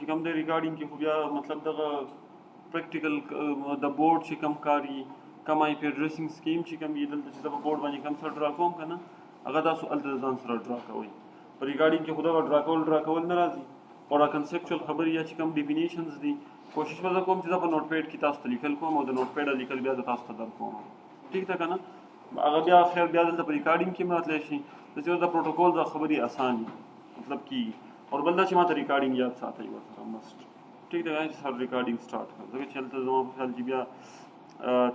چې کوم د ریګارډینګ کې خو بیا مطلب دغه پریکټیکل د بورډ چې کوم کاري کوم آی پی ایډریسینګ سکیم چې کوم یې دلته چې د بورډ باندې کوم سره ډرا کوم که نه هغه تاسو هلته ځان سره ډرا کوئ. په ریګارډینګ کې خو دغه ډرا کول نه راځي او دا کنسپچوال خبرې یا چې کوم ډیفینیشنز دي کوشش به زه کوم چې زه په نوټ پیډ کې تاسو ته لیکل کوم او د نوټ پیډ لیکل بیا زه تاسو ته در کوم. ټیک ده که نه؟ هغه بیا خیر بیا دلته په ریکارډینګ کې راتلی شي داسې د پروټوکول دا خبرې اسان دي مطلب کېږي. اور بل دا چې ما ته ریکارډینګ یاد ساتئ ورسره مسټ. ټیک ده چې سر ریکارډینګ سټارټ کړه ځکه چې هلته زما په خیال چې بیا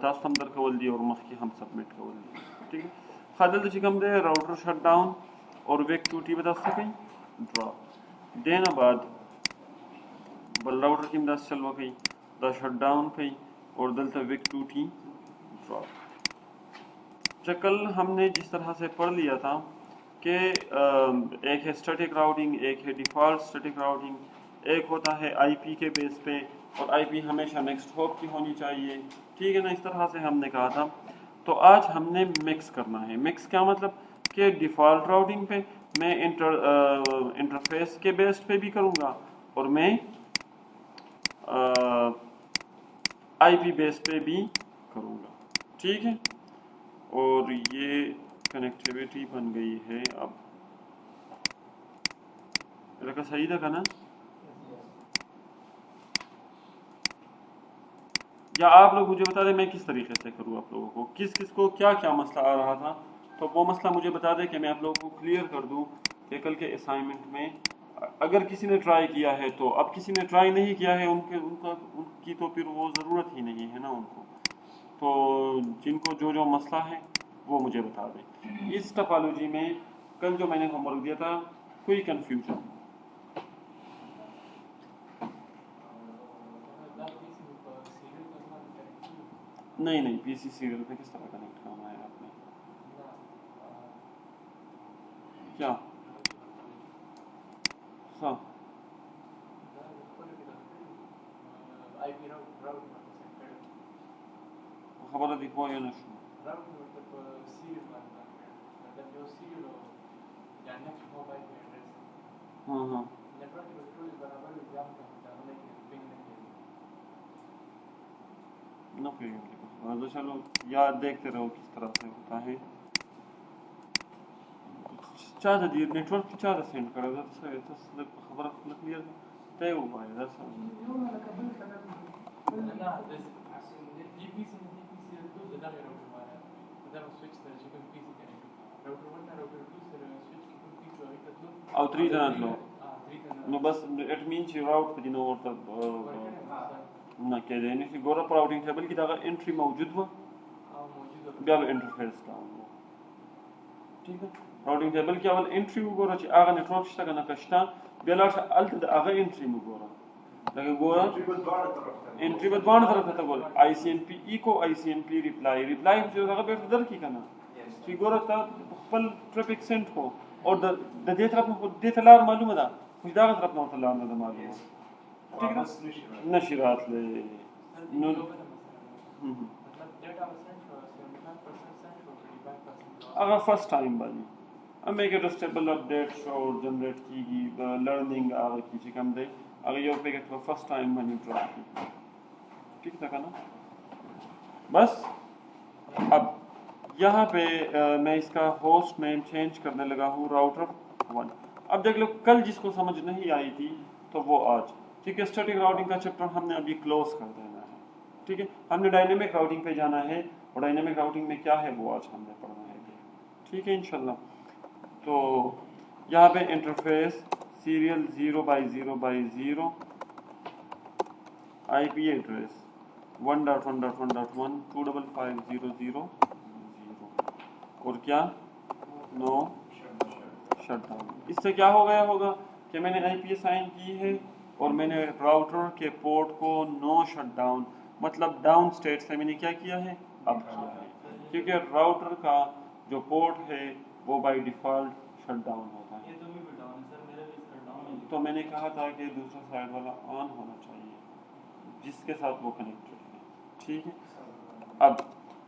تاسو هم در کول دي او مخکې هم سبمټ کول دي. ټیک ده ښه دلته چې کوم دی راوټر شټ ډاون اور ویک 2T به تاسو څه کوئ ډرا دې نه بعد بل راوټر کې هم داسې چل وکړئ دا شٹ ڈاؤن کئی اور دلتا ویک 2T ڈراپ. کل ہم نے جس طرح سے پڑھ لیا تھا کہ ایک ہے اسٹیٹک راؤٹنگ ایک ہے ڈیفالٹ اسٹیٹک راؤٹنگ ایک ہوتا ہے آئی پی کے بیس پہ اور آئی پی ہمیشہ نیکسٹ ہوپ کی ہونی چاہیے. ٹھیک ہے نا اس طرح سے ہم نے کہا تھا. تو آج ہم نے مکس کرنا ہے. مکس کیا مطلب کہ ڈیفالٹ راؤٹنگ پہ میں انٹرفیس کے بیس پہ بھی کروں گا اور میں آئی پی بیس پہ بھی کروں گا. ٹھیک ہے اور یہ کنیکٹیویٹی بن گئی ہے. اب لگا صحیح تھا نا یا آپ لوگ مجھے بتا دیں میں کس طریقے سے کروں آپ لوگوں کو کس کو کیا کیا مسئلہ آ رہا تھا تو وہ مسئلہ مجھے بتا دیں کہ میں آپ لوگوں کو کلیئر کر دوں کہ کل کے اسائنمنٹ میں اگر کسی نے ٹرائی کیا ہے تو اب کسی نے ٹرائی نہیں کیا ہے ان کی تو پھر وہ ضرورت ہی نہیں ہے نا ان کو. تو جن کو جو مسئلہ ہے وہ مجھے بتا دیں. اس ٹپالوجی میں کل جو میں نے ہوم ورک دیا تھا کوئی کنفیوژن نہیں پی سی سیریل پہ کس طرح کنیکٹ کرنا ہے آپ نے کیا ہاں خبر دیکھو یا نہ ہاں نہ چلو یاد دیکھتے رہو کس طرح سے ہوتا ہے. چاہتا دی نیٹورک کی چاہتا سینڈ کرا خبر کلیئر طے ہو پائے گا او 3 دانتلو نو بس اٹ مین چې راوټ په دینه ورته نه کېدای نه چې ګوره په راوټینګ ټیبل کې دغه انټري موجود و بیا به انټرفیس ډاون و. ٹھیک ہے راوټینګ ټیبل کې اول انټري وګوره چې هغه نیټورک شته که نه که شته بیا لاړ شه هلته د هغه انټري وګوره لکه ګوره انټري به دواړه طرفه ته ګوره آی سی این پي ایکو آی سی این پي ریپلای چې هغه بېرته درکړي که نه چې ګوره ته خپل ټرافیک سینډ کو اور د دې طرف نه دې ته لار معلومه ده خو چې دغه طرف نه ورته لار نه ده معلومه. ٹھیک ہے نشی راتلی نو هغه فرسٹ ټایم باندې میک اټ اسټیبل اپډیټ شو جنریټ کیږي لرننګ هغه کی چې کوم دی هغه یو پیکټ په فرسٹ ټایم باندې ډراپ کیږي. ٹھیک تھا نا بس. اب یہاں پہ میں اس کا ہوسٹ نیم چینج کرنے لگا ہوں راؤٹر 1. اب دیکھ لو کل جس کو سمجھ نہیں آئی تھی تو وہ آج ٹھیک ہے اسٹیٹک راؤٹنگ کا چیپٹر ہم نے ابھی کلوز کر دینا ہے. ٹھیک ہے ہم نے ڈائنامک راؤٹنگ پہ جانا ہے اور ڈائنامک راؤٹنگ میں کیا ہے وہ آج ہم نے پڑھنا ہے. ٹھیک ہے انشاءاللہ. تو یہاں پہ انٹرفیس سیریل 0/0/0 آئی پی ایڈریس 1.1.1.1 25500 اور کیا نو شٹ ڈاؤن. اس سے کیا ہو گیا ہوگا کہ میں نے آئی پی اسائن کی ہے اور میں نے راؤٹر کے پورٹ کو نو شٹ ڈاؤن مطلب ڈاؤن اسٹیٹ سے میں نے کیا کیا ہے اپ کیا ہے کیونکہ راؤٹر کا جو پورٹ ہے وہ بائی ڈیفالٹ شٹ ڈاؤن ہوتا ہے. تو میں نے کہا تھا کہ دوسرا سائڈ والا آن ہونا چاہیے جس کے ساتھ وہ کنیکٹڈ ہے. ٹھیک ہے اب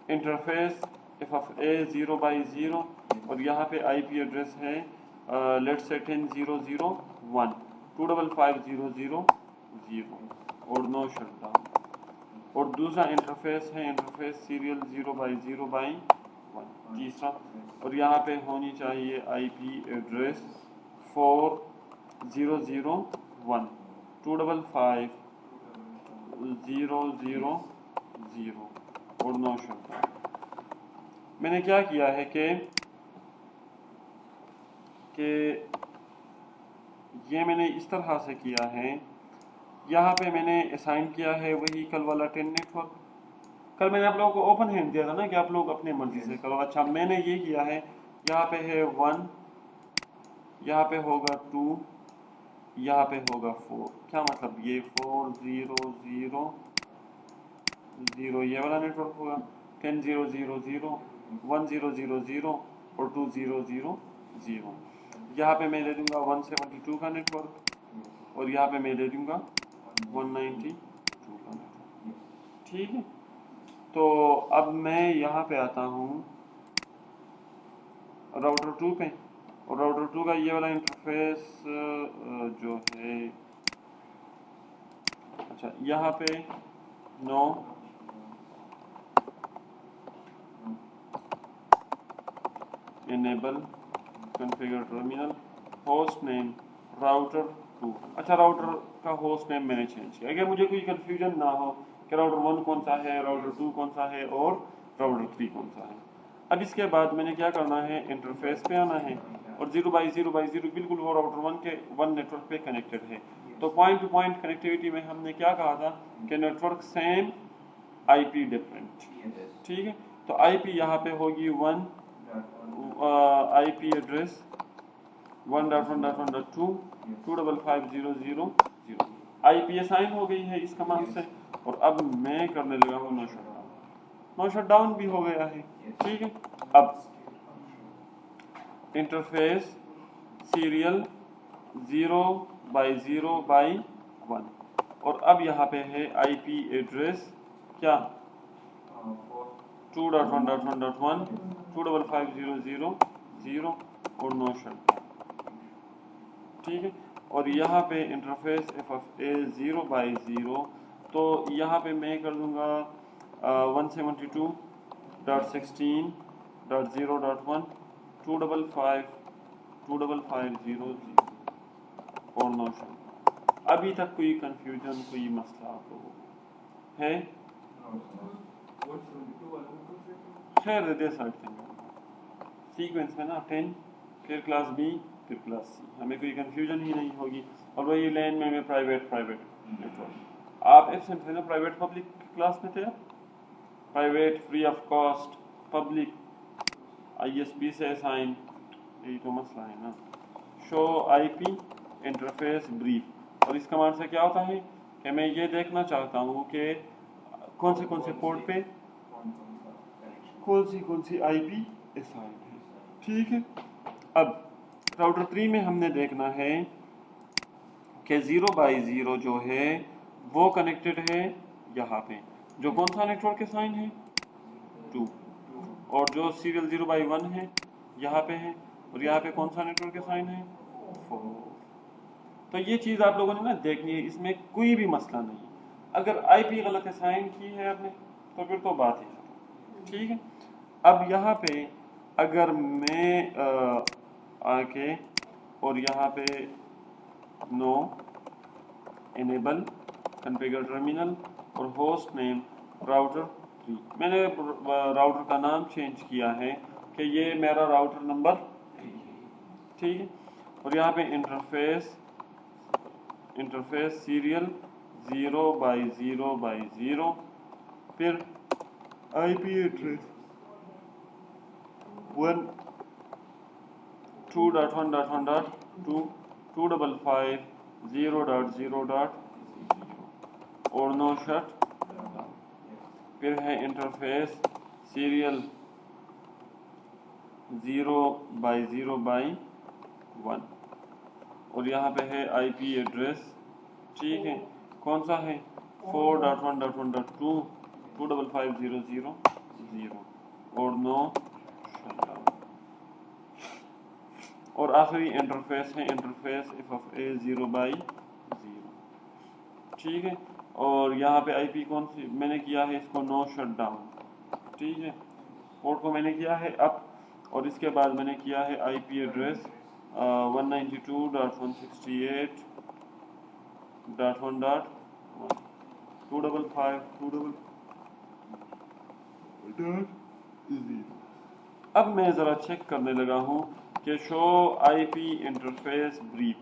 انٹرفیس ایف آف اے 0/0 اور یہاں پہ آئی پی ایڈریس ہے لیٹ سے 10.0.0.1 25500 0 और नो शट डाउन। और दूसरा इंटरफेस है इंटरफेस सीरियल 0x0x1 तीसरा, और यहाँ पे होनी चाहिए IP एड्रेस 4001 255 000 और नो शट डाउन। मैंने क्या किया है कि ये मैंने इस तरह से किया है, यहाँ पे मैंने असाइन किया है वही कल वाला 10 नेटवर्क। कल मैंने आप लोगों को ओपन हैंड दिया था ना कि आप लोग अपने मर्जी से करो। अच्छा मैंने ये किया है, यहाँ पे है 1, यहाँ पे होगा 2, यहाँ पे होगा 4। क्या मतलब ये 4 0 0 0 ये वाला नेटवर्क होगा, 10 0 0 0 1 0 0 0 और 2 0 0 0। यहाँ पे मैं दे दूंगा 172 का नेटवर्क और यहाँ पे मैं दे दूंगा 192 का नेटवर्क। ठीक है, तो अब मैं यहाँ पे आता हूँ राउटर 2 पे, और राउटर 2 का ये वाला इंटरफेस जो है, अच्छा यहाँ पे no enable configure terminal host name router 2। अच्छा राउटर का होस्ट नेम मैंने चेंज किया। अगर मुझे कोई कंफ्यूजन ना हो कि राउटर 1 कौन सा है, राउटर 2 कौन सा है और राउटर 3 कौन सा है। अब इसके बाद मैंने क्या करना है, इंटरफेस पे आना है और 0x0x0 बिल्कुल वो राउटर 1 के 1 नेटवर्क पे कनेक्टेड है। तो पॉइंट टू पॉइंट कनेक्टिविटी में हमने क्या कहा था कि नेटवर्क सेम IP डिफरेंट। ठीक है, तो IP यहाँ पे होगी 1 IP एड्रेस 1.1.1.2 255 000 IP असाइन हो गई है इस कमांड से। और अब मैं करने लगा हूँ no shut down. No shut down भी हो गया है। ठीक है, अब इंटरफेस सीरियल 0x0x1 और अब यहाँ पे है IP एड्रेस क्या 2.1.1.1 255 000 और नो शट डाउन। ठीक है, और यहाँ पे इंटरफेस FFA 0x0, तो यहाँ पे मैं कर दूंगा 172.16.0.1 255 000 और नो शट। अभी तक कोई कंफ्यूजन, कोई मसला आप लोगों को है? खैर दे सकते हैं सीक्वेंस में ना 10 फिर क्लास B फिर क्लास C, हमें कोई कंफ्यूजन ही नहीं होगी। और वही लेन में प्राइवेट नेटवर्क। आप एब्सेंट थे ना प्राइवेट पब्लिक क्लास में थे? Private free of cost public ISP से असाइन, यही तो मसला है ना। शो IP इंटरफेस ब्रीफ, और इस कमांड से क्या होता है कि मैं ये देखना चाहता हूँ कि कौन से पोर्ट पे कौन सी IP असाइन है। ठीक है, अब राउटर 3 में हमने देखना है कि 0x0 जो है वो कनेक्टेड है यहाँ पे, जो कौन सा नेटवर्क असाइन है 2, और जो सीरियल 0x1 है यहाँ पे है, और यहाँ पे कौन सा नेटवर्क असाइन है 4। तो ये चीज़ आप लोगों ने ना देखनी है, इसमें कोई भी मसला नहीं। अगर IP गलत असाइन की है आपने तो फिर तो बात ही खत्म। ठीक है, अब यहाँ पे अगर मैं आके और यहाँ पे नो एनेबल कॉन्फ़िगर टर्मिनल और होस्ट नेम राउटर 3, मैंने राउटर का नाम चेंज किया है कि ये मेरा राउटर नंबर 3 है। ठीक है, और यहाँ पे इंटरफेस सीरियल 0x0x0 फिर IP एड्रेस 2.1.1.2 255 0.0.0 और नो शट। फिर है इंटरफेस सीरियल 0x0x1 और यहाँ पे है IP एड्रेस। ठीक है, कौन सा है 4.1.1.2 255 000 और नो शट डाउन। और आखिरी इंटरफेस है इंटरफेस FFA 0x0। ठीक है। और यहाँ पे IP कौन सी मैंने किया है, इसको नो शट डाउन, ठीक है। पोर्ट को मैंने किया है अप, और इसके बाद मैंने किया है IP एड्रेस 192.168.1.1 255.2.0। अब मैं ज़रा चेक करने लगा हूँ कि show IP interface brief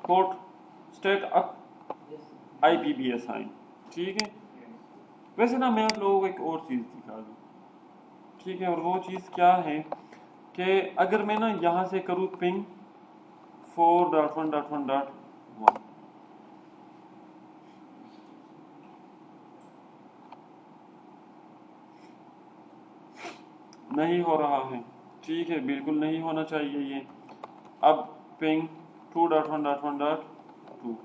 port state up IP भी असाइन, ठीक है। वैसे ना मैं आप लोगों को एक और चीज़ दिखा दूँ, ठीक है। और वो चीज़ क्या है कि अगर मैं ना यहाँ से करूँ पिंग 4.1.1.1 नहीं हो रहा है, ठीक है, बिल्कुल नहीं होना चाहिए ये। अब पिंग 2.1.1.2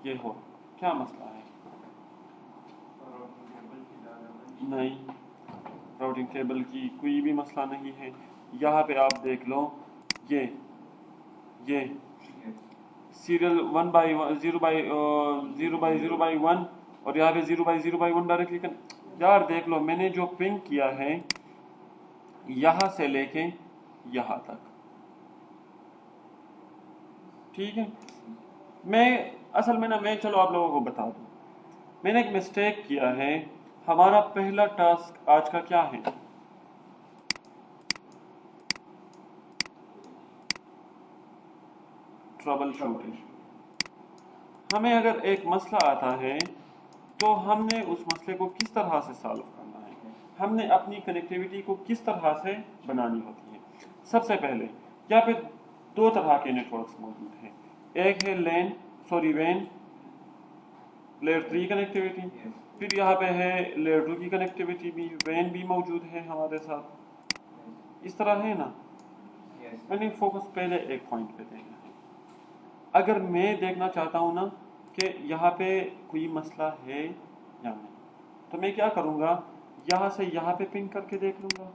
ये हो, क्या मसला है? नहीं, राउटिंग टेबल की कोई भी मसला नहीं है। यहाँ पे आप देख लो, ये सीरियल 0/0/1 और यहाँ पे 0/0/1 डायरेक्टली कर। यार देख लो, मैंने जो पिंग किया है यहाँ से लेके यहाँ तक, ठीक है। मैं असल में ना मैं चलो आप लोगों को बता दूं, मैंने एक मिस्टेक किया है। हमारा पहला टास्क आज का क्या है? Trouble shooting. हमें अगर एक मसला आता है तो हमने उस मसले को किस तरह से सॉल्व करना है, हमने अपनी कनेक्टिविटी को किस तरह से बनानी होती है। सबसे पहले यहाँ पे दो तरह के नेटवर्क्स मौजूद हैं। एक है वैन लेयर 3 कनेक्टिविटी, फिर यहाँ पे है लेयर 2 की कनेक्टिविटी भी, वैन भी मौजूद है हमारे साथ, इस तरह है ना। मैंने फोकस पहले एक पॉइंट पे देखना है। अगर मैं देखना चाहता हूँ ना कि यहाँ पे कोई मसला है या नहीं, तो मैं क्या करूँगा, यहाँ से यहाँ पे पिंग करके देख लूँगा,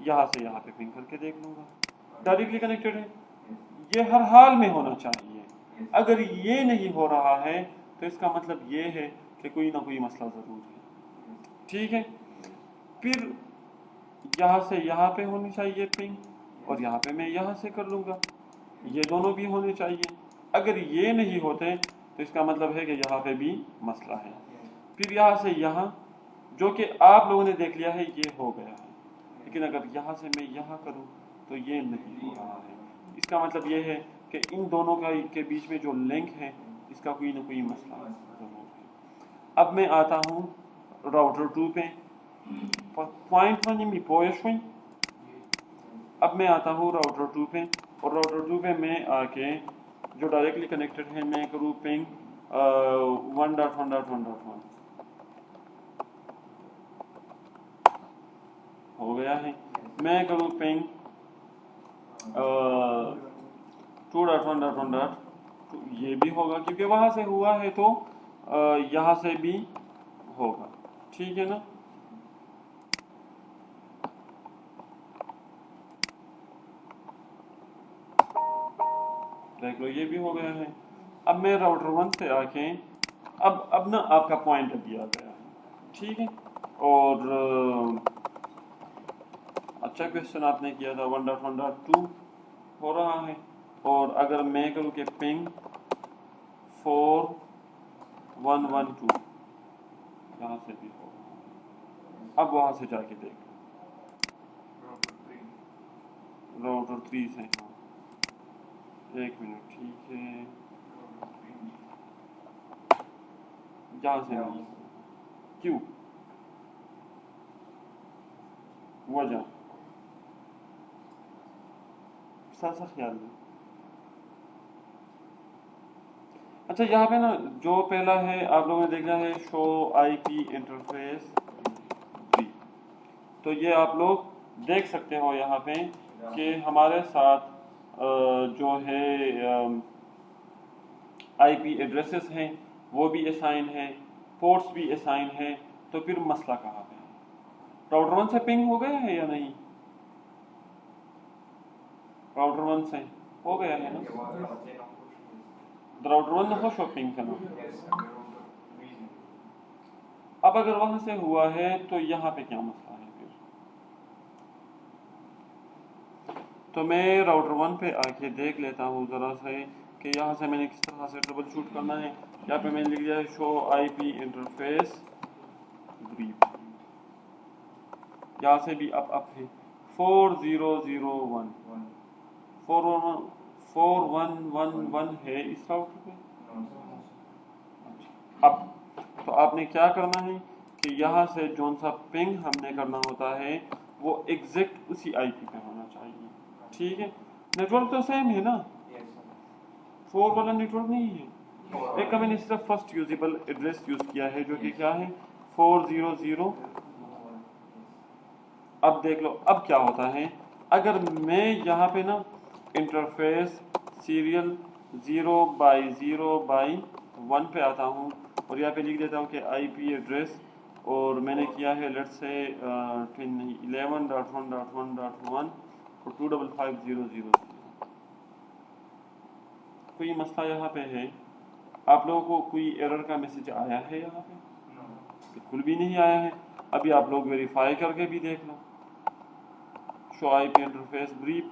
यहाँ से यहाँ पे पिंग करके देख लूँगा, डायरेक्टली कनेक्टेड है। ये हर हाल में होना चाहिए। अगर ये नहीं हो रहा है तो इसका मतलब ये है कि कोई ना कोई मसला ज़रूर है, ठीक है। फिर यहाँ से यहाँ पे होनी चाहिए पिंग, और यहाँ पे मैं यहाँ से कर लूँगा, ये दोनों भी होने चाहिए। अगर ये नहीं होते तो इसका मतलब है कि यहाँ पे भी मसला है। फिर यहाँ से यहाँ, जो कि आप लोगों ने देख लिया है, ये हो गया है। लेकिन अगर यहाँ से मैं यहाँ करूँ तो ये नहीं हो रहा है। इसका मतलब ये है कि इन दोनों का के बीच में जो लिंक है, इसका कोई ना कोई मसला ज़रूर है। अब मैं आता हूँ राउटर 2 पे, पॉइंट वन में पोयशुई। अब मैं आता हूँ राउटर 2 पे, और राउटर 2 पे मैं आके जो डायरेक्टली कनेक्टेड है मैं करूँ पिंग 1.1.1.1 हो गया है। मैं करूँ पिंग 2.1.1.2, ये भी होगा क्योंकि वहाँ से हुआ है तो यहाँ से भी होगा, ठीक है ना। देख लो, ये भी हो गया है। अब मैं राउटर 1 से आके अब ना आपका पॉइंट अभी आ गया है, ठीक है। और अच्छा क्वेश्चन आपने किया था, 1.1.2 हो रहा है। और अगर मैं करूँ कि पिंग 4.1.1.2, यहाँ से भी हो रहा है। अब वहाँ से जाके देख राउटर 3 से, हाँ एक मिनट, ठीक है। यहाँ से नहीं, क्यों वजह सा ख्याल में। अच्छा, यहाँ पे ना जो पहला है आप लोगों ने देखा है शो IP इंटरफेस 3, तो ये आप लोग देख सकते हो यहाँ पे कि हमारे साथ जो है IP एड्रेसेस हैं वो भी असाइन है, पोर्ट्स भी असाइन है। तो फिर मसला कहाँ पे है? राउटर 1 से पिंग हो गया है या नहीं? राउटर 1 से हो गया है ना। राउटर 1 ने खुश पिंग करना। अब अगर वहां से हुआ है तो यहाँ पे क्या मसला है फिर? तो मैं राउटर 1 पे आके देख लेता हूँ ज़रा से कि यहाँ से मैंने किस तरह से ट्रबल शूट करना है। यहाँ पे मैंने लिख दिया है शो आईपी इंटरफेस ब्रीफ, यहाँ से भी अप है 4001 4111 है इस राउटर पे। अब तो आपने क्या करना है कि यहाँ से जो सा पिंग हमने करना होता है वो एग्जैक्ट उसी आईपी पे होना चाहिए, ठीक है। नेटवर्क तो सेम है ना, 4 वाला नेटवर्क नहीं है। एक का मैंने सिर्फ फर्स्ट यूजेबल एड्रेस यूज किया है जो कि क्या है 400। अब देख लो अब क्या होता है, अगर मैं यहाँ पे ना इंटरफेस सीरियल 0/0/1 पे आता हूँ और यहाँ पे लिख देता हूँ कि आईपी एड्रेस, और मैंने किया है लेट्स से 11.1.1.1 और 2555000। कोई मसला यहाँ पे है? आप लोगों को कोई एरर का मैसेज आया है यहाँ पे? बिल्कुल भी नहीं आया है। अभी आप लोग वेरीफाई करके भी देख लो, शो आईपी इंटरफेस ब्रीफ,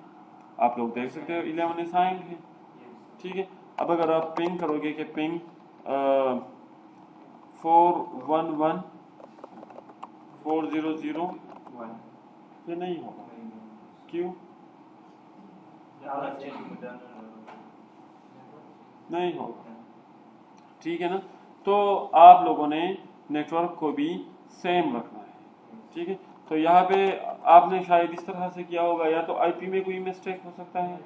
आप लोग देख सकते हो 11 असाइंड है, ठीक है। अब अगर आप पिंग करोगे कि पिंग 411400 ये नहीं होगा, क्यों नहीं होगा? ठीक है ना। तो आप लोगों ने नेटवर्क को भी सेम रखना है, ठीक है। तो यहाँ पे आपने शायद इस तरह से किया होगा, या तो आईपी में कोई मिस्टेक हो सकता है,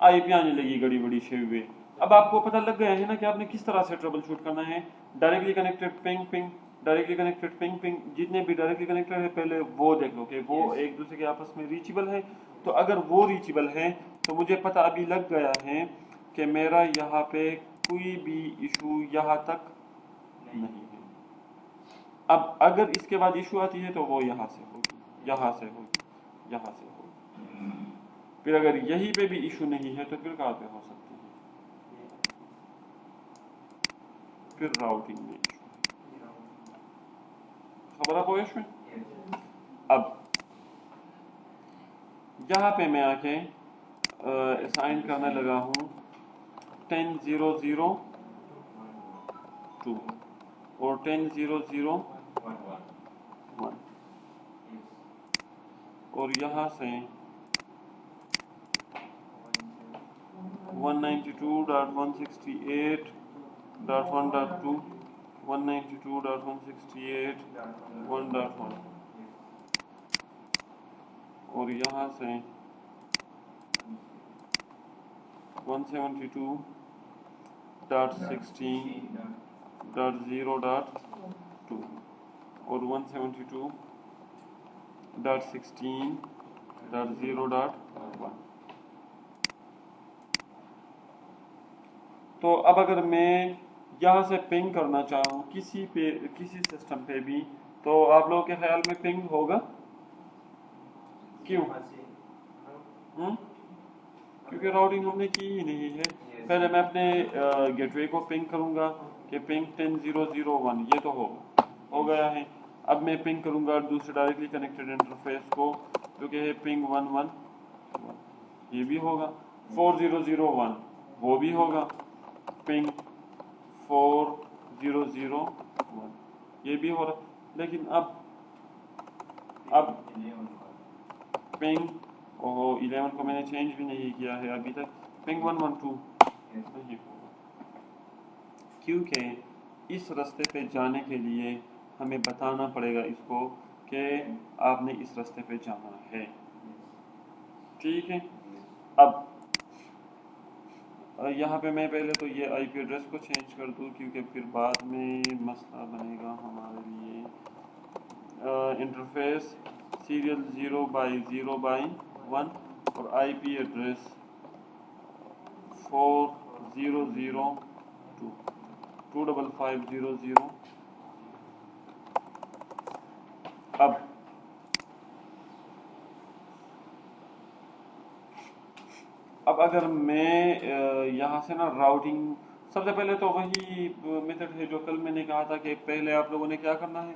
आईपी आने लगी गड़ी बड़ी शेवे। अब आपको पता लग गया है ना कि आपने किस तरह से ट्रबल शूट करना है। Directly connected ping ping, directly connected ping ping, जितने भी डायरेक्टली कनेक्टेड है पहले वो देख लो कि वो एक दूसरे के आपस में रीचेबल है। तो अगर वो रीचेबल है तो मुझे पता अभी लग गया है कि मेरा यहाँ पे कोई भी इशू यहाँ तक नहीं है। अब अगर इसके बाद इशू आती है तो वो यहाँ से होगी, यहाँ से होगी, यहाँ से होगी। फिर अगर यहीं पे भी इशू नहीं है तो फिर कहाँ पे हो सकती है? फिर राउटिंग में इशू। खबर आपको इसमें? अब यहाँ पे मैं आके असाइन करने लगा हूँ 10.0.0.2 और 10.0.0.1 और यहाँ से 192.168.1.2 192.168.1.1 और यहाँ से 172.16.0.2 और 172.16.0.1। तो अब अगर मैं यहाँ से पिंग करना चाहूँ किसी सिस्टम पे भी, तो आप लोगों के ख्याल में पिंग होगा? क्यों? क्योंकि राउटिंग हमने की ही नहीं है। पहले मैं अपने गेटवे को पिंग करूँगा कि पिंग 10.0.0.1, ये तो हो गया है। अब मैं पिंग करूँगा दूसरे डायरेक्टली कनेक्टेड इंटरफेस को जो कि है पिंग 1.1.1, ये भी होगा। 4.0.0.1 वो भी होगा, पिंग 4.0.0.1 ये भी हो रहा। लेकिन अब पिंग 11 को मैंने चेंज भी नहीं किया है अभी तक, पिंग 112 नहीं होगा, क्योंकि इस रास्ते पे जाने के लिए हमें बताना पड़ेगा इसको कि आपने इस रास्ते पे जाना है, ठीक है। अब यहाँ पे मैं पहले तो ये आईपी एड्रेस को चेंज कर दूँ क्योंकि फिर बाद में मसला बनेगा हमारे लिए। इंटरफेस सीरियल 0/0/1 और आईपी एड्रेस 4002.25500। اب اگر میں یہاں سے نا راؤٹنگ، سب سے پہلے تو وہی میتھڈ ہے جو کل میں نے کہا تھا کہ پہلے آپ لوگوں نے کیا کرنا ہے،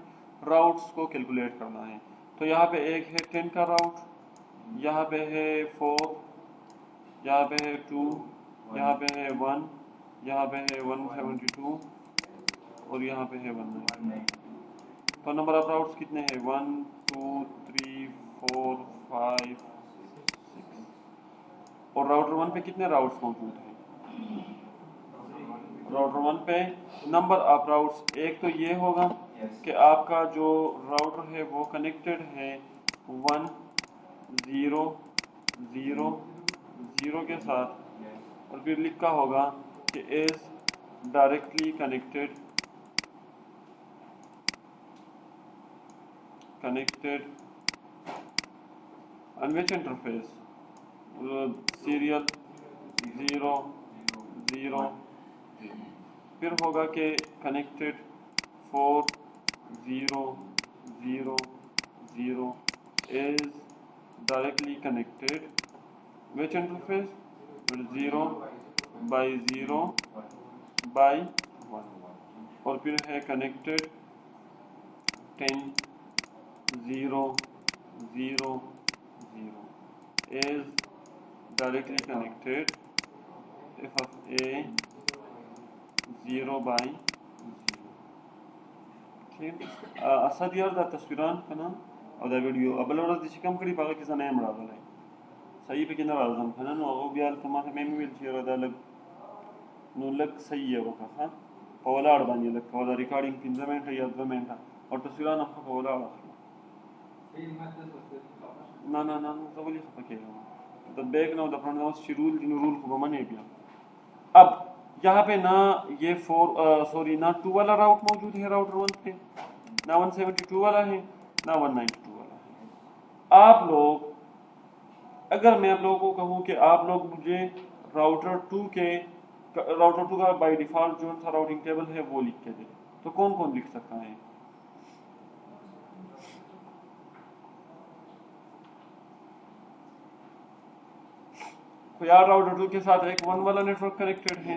راؤٹس کو کیلکولیٹ کرنا ہے. تو یہاں پہ ایک ہے 10 کا راؤٹ، یہاں پہ ہے 4، یہاں پہ ہے 2، یہاں پہ ہے 1، یہاں پہ ہے 172 اور یہاں پہ ہے 1. تو نمبر آف راؤٹس کتنے ہیں، 1 2 3 4 5 6. اور راؤٹر 1 پہ کتنے راؤٹس موجود ہیں، راؤٹر 1 پہ نمبر آف راؤٹس ایک تو یہ ہوگا کہ آپ کا جو راؤٹر ہے وہ کنیکٹڈ ہے 1 0 0 0 کے ساتھ، اور پھر لکھا ہوگا کہ is directly connected on which interface، serial 0 0 0. پھر ہوگا کہ connected 4 0 0 0 is directly connected which interface، 0 by 0 by 1. اور پھر ہے connected 10 0 0 0 is directly connected f of a 0 by 0. ٹھیک اسد یار دا تصویران کنا او دا ویډیو ابل ورځ چې کوم کړي پاګه کې زنه هم راغلی صحیح پکې نه راځم کنه نو هغه بیا ته ما مې ویل چې دا لګ نو لګ صحیح وکړه ها په ولاړ باندې لګ په دا ریکارډینګ 15 منټه یا 2 منټه او تصویران هم په ولاړ اخلي نه نه نه زه ولې خفه کېږم د بیک نه او د فرنٹ نه اوس چې رول دي نو رول خو به منې بیا. اب یہاں پہ نہ یہ 4 نہ 2 والا راؤٹ موجود ہے راؤٹر 1 پہ، نہ 172 والا ہے، نہ 192 والا ہے. آپ لوگ اگر میں آپ لوگوں کو کہوں کہ آپ لوگ مجھے راؤٹر 2 کا بائی ڈیفالٹ جو سا راؤٹنگ ٹیبل ہے وہ لکھ کے دے تو کون کون لکھ سکتا ہے؟ یار راؤٹر 2 کے ساتھ ایک 1 والا نیٹ ورک کنیکٹڈ ہے،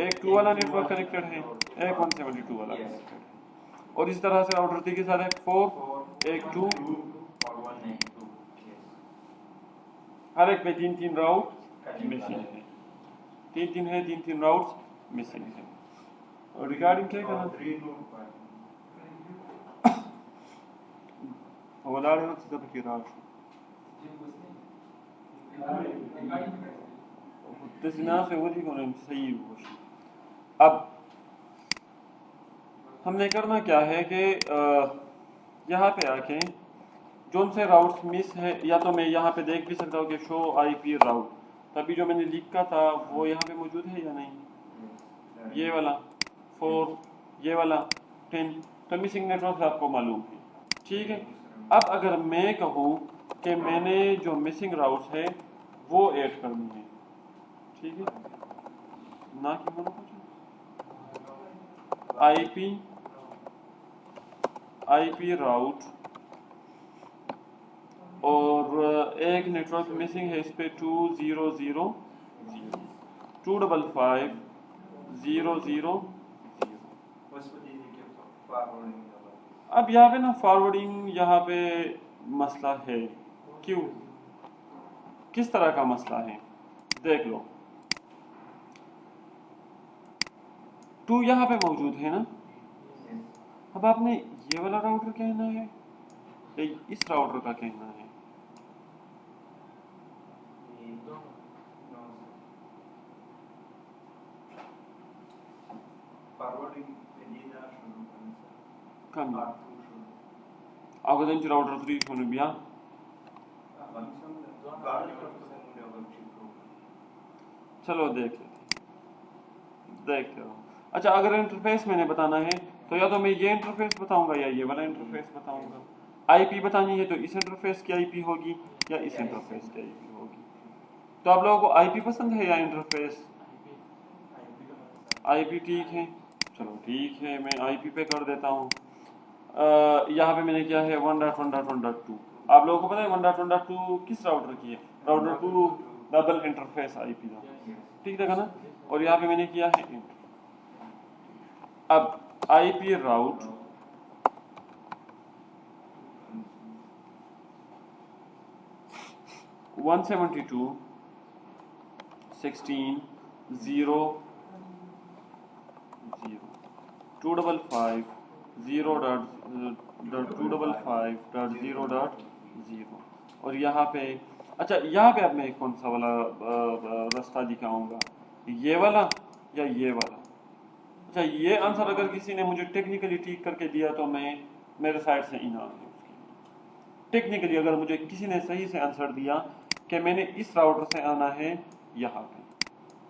ایک 2 والا نیٹ ورک کنیکٹڈ ہے، ایک 172 والا کنیکٹڈ ہے، اور اس طرح سے راؤٹر 3 کے ساتھ ایک 4 ایک 2 ہر ایک پہ 3 راؤٹ مسنگ ہے، 3 راؤٹس مسنگ ہے. اور ریگارڈنگ کیا کرنا ولاړ وخت د پکې راځو سے وہی ہونا صحیح ہوگا. اب ہم نے کرنا کیا ہے کہ یہاں پہ آ کے جون سے راؤٹس مس ہے یا تو میں یہاں پہ دیکھ بھی سکتا ہوں کہ شو آئی پی راؤٹ، تبھی جو میں نے لکھا تھا وہ یہاں پہ موجود ہے یا نہیں، یہ والا 4 یہ والا 10 تو مسنگ نیٹ ورک آپ کو معلوم ہے. ٹھیک ہے، اب اگر میں کہوں کہ میں نے جو مسنگ راؤٹس ہے وہ ایڈ کرنی ہے، ٹھیک ہے نہ کہ آئی پی راؤٹ اور ایک نیٹ ورک مسنگ ہے اس پہ 200 255 000. اب یہاں پہ نا فارورڈنگ یہاں پہ مسئلہ ہے، کیوں کس طرح کا مسئلہ ہے دیکھ لو. 2 یہاں پہ موجود ہے نا، اب آپ نے یہ والا راؤٹر کہنا ہے یا اس راؤٹر کا کہنا ہے؟ کم آگے راؤٹر 3 ہونے بیا چلو دیکھ لو. اچھا اگر انٹرفیس میں نے بتانا ہے تو یا تو میں یہ انٹرفیس بتاؤں گا یا یہ والا انٹرفیس بتاؤں گا. آئی پی بتانی ہے تو اس انٹرفیس کی آئی پی ہوگی یا اس انٹرفیس کی آئی پی ہوگی. تو آپ لوگوں کو آئی پی پسند ہے یا انٹرفیس؟ آئی پی ٹھیک ہے، چلو ٹھیک ہے میں آئی پی پہ کر دیتا ہوں. یہاں پہ میں نے کیا ہے 1.1.1.2. آپ لوگوں کو پتا ہے 1.1.2 کس راؤٹر کی ہے؟ راؤٹر 2 डबल इंटरफेस आईपी था, ठीक था ना। और यहाँ पे मैंने किया है इंटर। अब आईपी राउट 172.16.0.255.0.0 और यहाँ पे अच्छा यहाँ पे अब मैं कौन सा वाला रास्ता दिखाऊंगा, ये वाला या ये वाला। अच्छा ये आंसर अगर किसी ने मुझे टेक्निकली ठीक करके दिया तो मैं मेरे साइड से इनाम है उसके लिए। टेक्निकली अगर मुझे किसी ने सही से आंसर दिया कि मैंने इस राउटर से आना है यहाँ पे,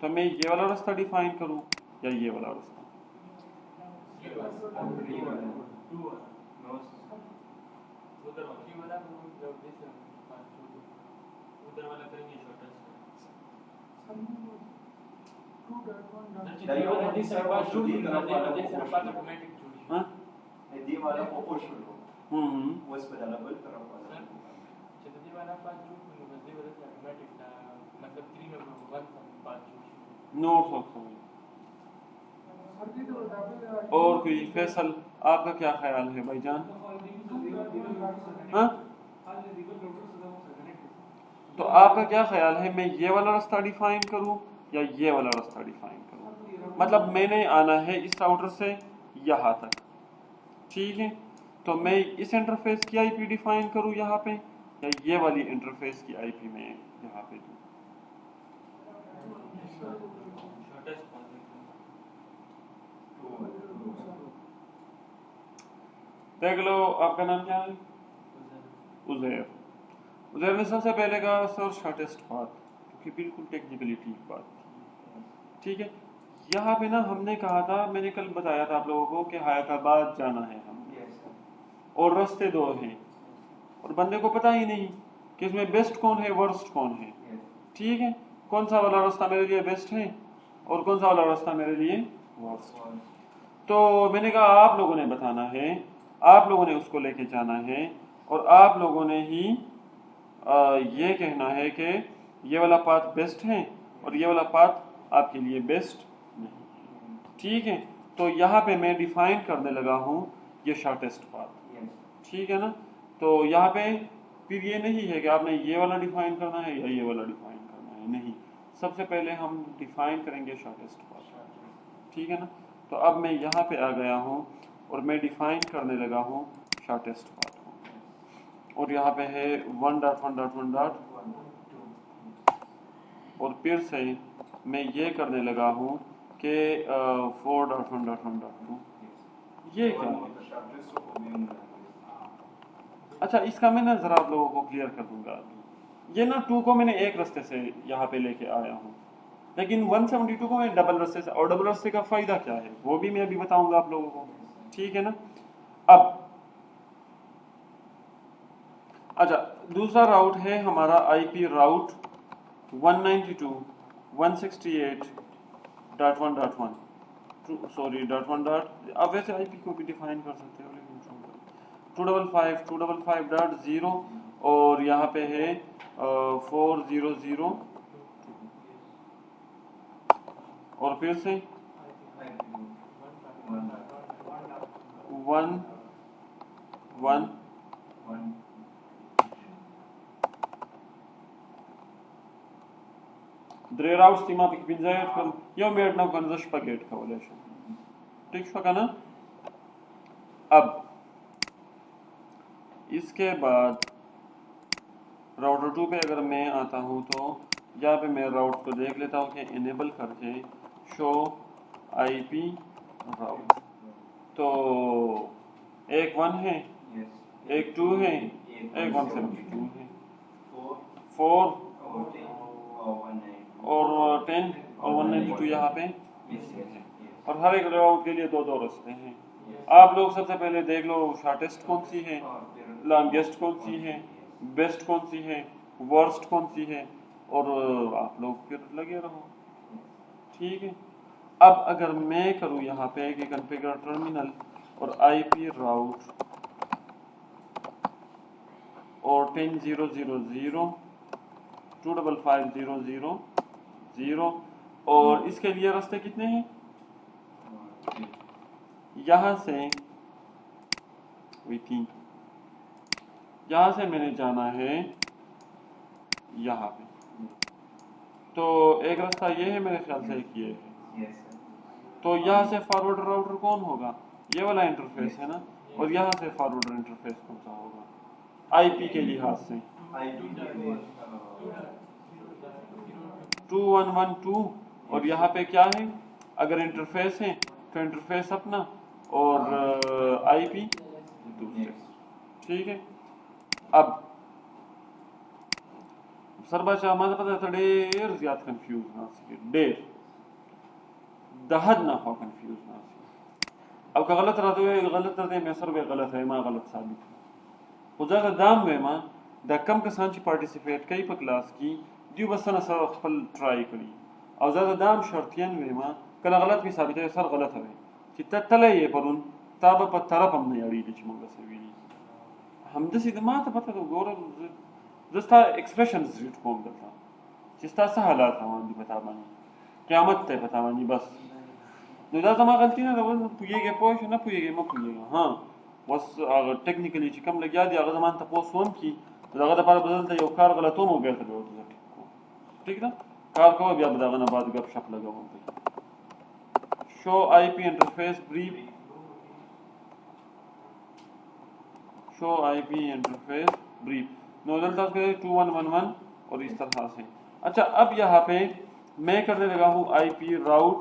तो मैं ये वाला रास्ता डिफाइन करूँ या ये वाला रास्ता। और कोई फैसल आपका क्या ख्याल है भाईजान? हाँ तो आपका क्या ख्याल है, मैं ये वाला रास्ता डिफाइन करूं या ये वाला रास्ता डिफाइन करूं? मतलब मैंने आना है इस राउटर से यहाँ तक, ठीक है, तो मैं इस इंटरफेस की आईपी डिफाइन करूं यहाँ पे या ये वाली इंटरफेस की आईपी में यहाँ पे दूं? देख लो आपका नाम क्या है? उजैर। उजैर ने सबसे पहले कहा सर शॉर्टेस्ट पाथ, क्योंकि बिल्कुल टेक्निकली ठीक बात थी, ठीक है। यहाँ पे ना हमने कहा था, मैंने कल बताया था आप लोगों को कि हैदराबाद जाना है हम, और रास्ते दो हैं और बंदे को पता ही नहीं कि इसमें बेस्ट कौन है वर्स्ट कौन है, ठीक है। कौन सा वाला रास्ता मेरे लिए बेस्ट है और कौन सा वाला रास्ता मेरे लिए वर्स्ट। तो मैंने कहा आप लोगों ने बताना है, आप लोगों ने उसको लेके जाना है और आप लोगों ने ही ये कहना है कि ये वाला पाथ बेस्ट है और ये वाला पाथ आपके लिए बेस्ट नहीं, ठीक है। तो यहाँ पे मैं डिफाइन करने लगा हूँ ये शॉर्टेस्ट पाथ, ठीक है ना। तो यहाँ पे फिर ये नहीं है कि आपने ये वाला डिफाइन करना है या ये वाला डिफाइन करना है, नहीं, सबसे पहले हम डिफाइन करेंगे शॉर्टेस्ट पाथ, ठीक है ना। तो अब मैं यहाँ पे आ गया हूँ और मैं डिफाइन करने लगा हूँ शॉर्टेस्ट पाथ को, और यहाँ पे है 1.1.1. और फिर से मैं ये करने लगा हूँ कि 4.1.1.2. ये क्या है? अच्छा इसका मैं ना जरा आप लोगों को क्लियर कर दूंगा। ये ना 2 को मैंने एक रास्ते से यहाँ पे लेके आया हूँ, लेकिन 172 को मैं डबल रास्ते से, और डबल रास्ते का फायदा क्या है वो भी मैं अभी बताऊंगा आप लोगों को, ठीक है ना। अब अच्छा दूसरा राउट है हमारा आईपी राउट 192.168.1.1, सॉरी .1. आप वैसे आईपी को भी डिफाइन कर सकते हो, लेकिन 255.255.0 और यहाँ पे है 400 और फिर से 1 Drei Rausstimme habe ich bin sehr von ja mehr noch an das Spaghetti Coalition, ठीक है ना। अब इसके बाद राउटर 2 पे अगर मैं आता हूँ तो यहाँ पे मैं राउट को देख लेता हूँ कि इनेबल करके शो आईपी राउट, तो एक 1 है, एक 2 है, एक 172 है, 4 और 10 और 192 यहाँ पे है, और हर एक राउट के लिए 2 रास्ते हैं। आप लोग सबसे पहले देख लो शॉर्टेस्ट कौन सी है, लॉन्गेस्ट कौन सी है, बेस्ट कौन सी है, वर्स्ट कौन सी है, और आप लोग फिर लगे रहो, ठीक है। अब अगर मैं करूँ यहाँ पे कि कॉन्फ़िगर टर्मिनल और आईपी राउट और 10.0.0.0 255,000 اور اس کے لیے راستے کتنے ہیں؟ یہاں سے یہاں سے میں نے جانا ہے یہاں پہ، تو ایک راستہ یہ ہے میرے خیال سے، ایک یہ ہے، تو یہاں سے فارورڈ راؤٹر کون ہوگا؟ یہ والا انٹرفیس ہے نا، اور یہاں سے فارورڈ انٹرفیس کون سا ہوگا آئی پی کے لحاظ سے؟ 2112، اور یہاں پہ کیا ہے؟ اگر انٹرفیس ہے تو انٹرفیس اپنا اور آئی پی دوسرے، ٹھیک ہے؟ اب سر بچہ ماذا پتہ تھا ډیر زیات کنفیوز ناسی ډیر د حد نه خوا کنفیوز ناسی، او که غلط راته مې سر به غلط ہے، ما غلط ثابت خو زه دام وایم دا کم کسان چې پارټیسپیټ کوي په کلاس کې دیو بس نه سره خپل ټرای کړي، او زه دام شرطیان وایم کله غلط می ثابت ہے سر غلط ہے چې ته تله یې پرون تا به په طرف هم نه یاړي چې موږ سوي همداسې د ما ته پته ده ګوره زه ستا ایکسپریشنز ریډ کوم دلته چې ستا څه حالات روان دي په تا باندې، قیامت دی په تا باندې، بس نو دا زما غلطي نه ده، پوهېږې پوه شو نه پوهېږې مه پوهېږه، ها اوس هغه ټیکنیکلی چې کوم لګیا دي هغه زما نه تپوس وکړي، د هغه دپاره به دلته یو کار غلطوم او بېرته به ورته زه ټیک کوم، ټیک ده؟ کار کوه بیا به د هغه نه بعد ګپ شپ لګوم. شو آئی پی انٹرفیس بریف، شو آئی پی انٹرفیس بریف، نو دلتا اس کے 2111 اور اس طرح سے. اچھا اب یہاں پہ میں کرنے لگا ہوں آئی پی راؤٹ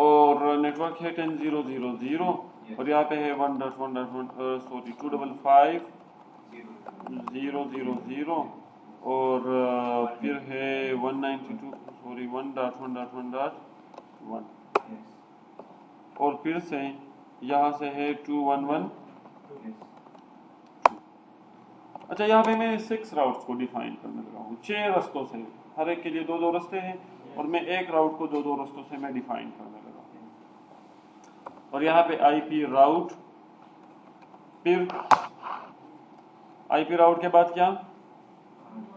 اور نیٹورک ہے 10.0.0.0 اور یہاں پہ ہے 255.0.0.0 اور پھر ہے 192.1.1.1 اور پھر سے یہاں سے ہے 211. اچھا یہاں پہ میں 6 راؤٹس کو ڈیفائن کرنے لگا ہوں، 6 رستوں سے، ہر ایک کے لیے 2 رستے ہیں اور میں ایک راؤٹ کو 2 رستوں سے میں ڈیفائن کرنے لگا ہوں. اور یہاں پہ آئی پی راؤٹ، پھر آئی پی راؤٹ کے بعد کیا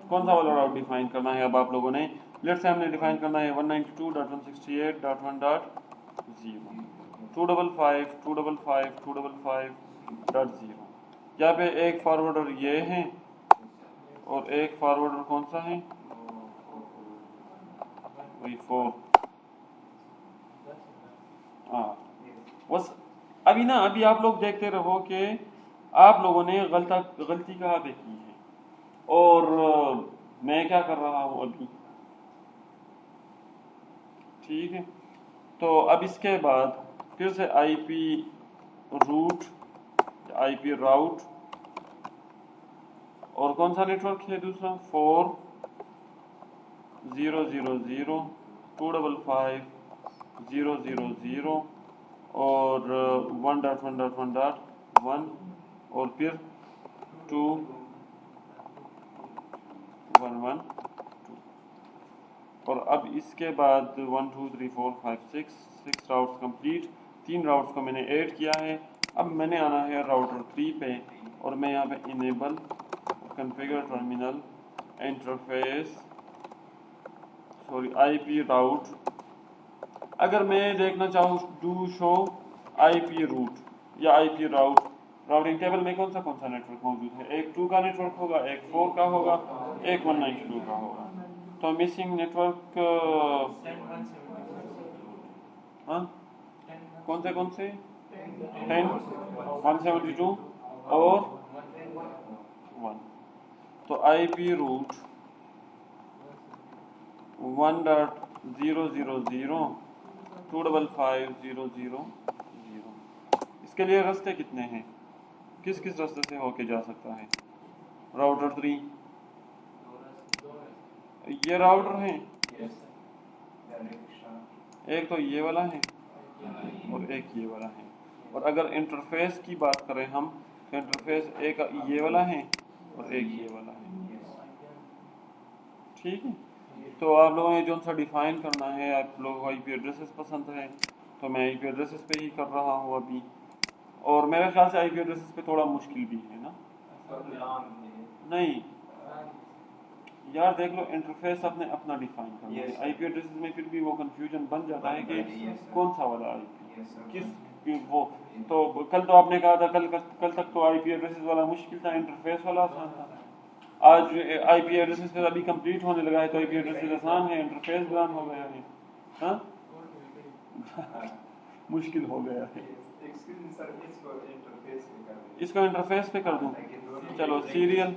کون سا والا راؤٹ ڈیفائن کرنا ہے اب آپ لوگوں نے؟ لیٹ سے ہم نے ڈیفائن کرنا ہے 192.168.1.0 255.255.255.0. یہاں پہ ایک فارورڈر یہ ہے اور ایک فارورڈر کون سا ہے؟ وہی 4. بس ابھی آپ لوگ دیکھتے رہو کہ آپ لوگوں نے غلطی کہاں پہ کی ہے اور میں کیا کر رہا ہوں ابھی، ٹھیک ہے؟ تو اب اس کے بعد پھر سے آئی پی روٹ، آئی پی راؤٹ اور کون سا نیٹورک ہے دوسرا 4.0.0.255.0.0.0 اور 1.1.1.1 اور پھر 2.1.1.2 اور اب اس کے بعد 1 2 3 4 5 6 راؤٹس کمپلیٹ. 3 راؤٹس کو میں نے ایڈ کیا ہے. اب میں نے آنا ہے راؤٹر 3 پہ اور میں یہاں پہ انیبل کنفیگر ٹرمینل انٹرفیس آئی پی راؤٹ. اگر میں دیکھنا چاہوں do show I P route یا آئی پی راؤٹ، راؤٹنگ ٹیبل میں کون سا نیٹورک موجود ہے؟ ایک 2 کا نیٹورک ہوگا، ایک 4 کا ہوگا، ایک 192 کا ہوگا. تو مسنگ نیٹورک کون سے 10 172 اور 1. تو آئی پی روٹ 1.0.0.255.0.0.0. اس کے لیے راستے کتنے ہیں؟ کس راستے سے ہو کے جا سکتا ہے؟ راؤٹر 3 یہ راؤٹر ہیں، ایک تو یہ والا ہے اور ایک یہ والا ہے. اور اگر انٹرفیس کی بات کریں ہم تو انٹرفیس ایک یہ والا ہے اور ایک یہ والا ہے، ٹھیک ہے؟ تو آپ لوگوں نے جو سا ڈیفائن کرنا ہے، آپ لوگوں کو آئی پی ایڈریسز پسند ہے تو میں آئی پی ایڈریسز پہ ہی کر رہا ہوں ابھی. اور میرے خیال سے آئی پی ایڈریسز پہ تھوڑا مشکل بھی ہے نا؟ نہیں यार देख लो इंटरफेस अपने अपना डिफाइन करना है। आईपी एड्रेसेस में फिर भी वो कंफ्यूजन बन जाता है कि कौन सा वाला आईपी किस वो। तो कल तो आपने कहा था कल तक तो आईपी एड्रेसेस वाला मुश्किल था, इंटरफेस वाला आसान था। आज आईपी एड्रेसेस पे अभी कंप्लीट होने लगा है, तो आईपी एड्रेसेस आसान है, इंटरफेस बयान हो गया है। हाँ मुश्किल हो गया है। इसको इंटरफेस पे कर दूं? चलो सीरियल,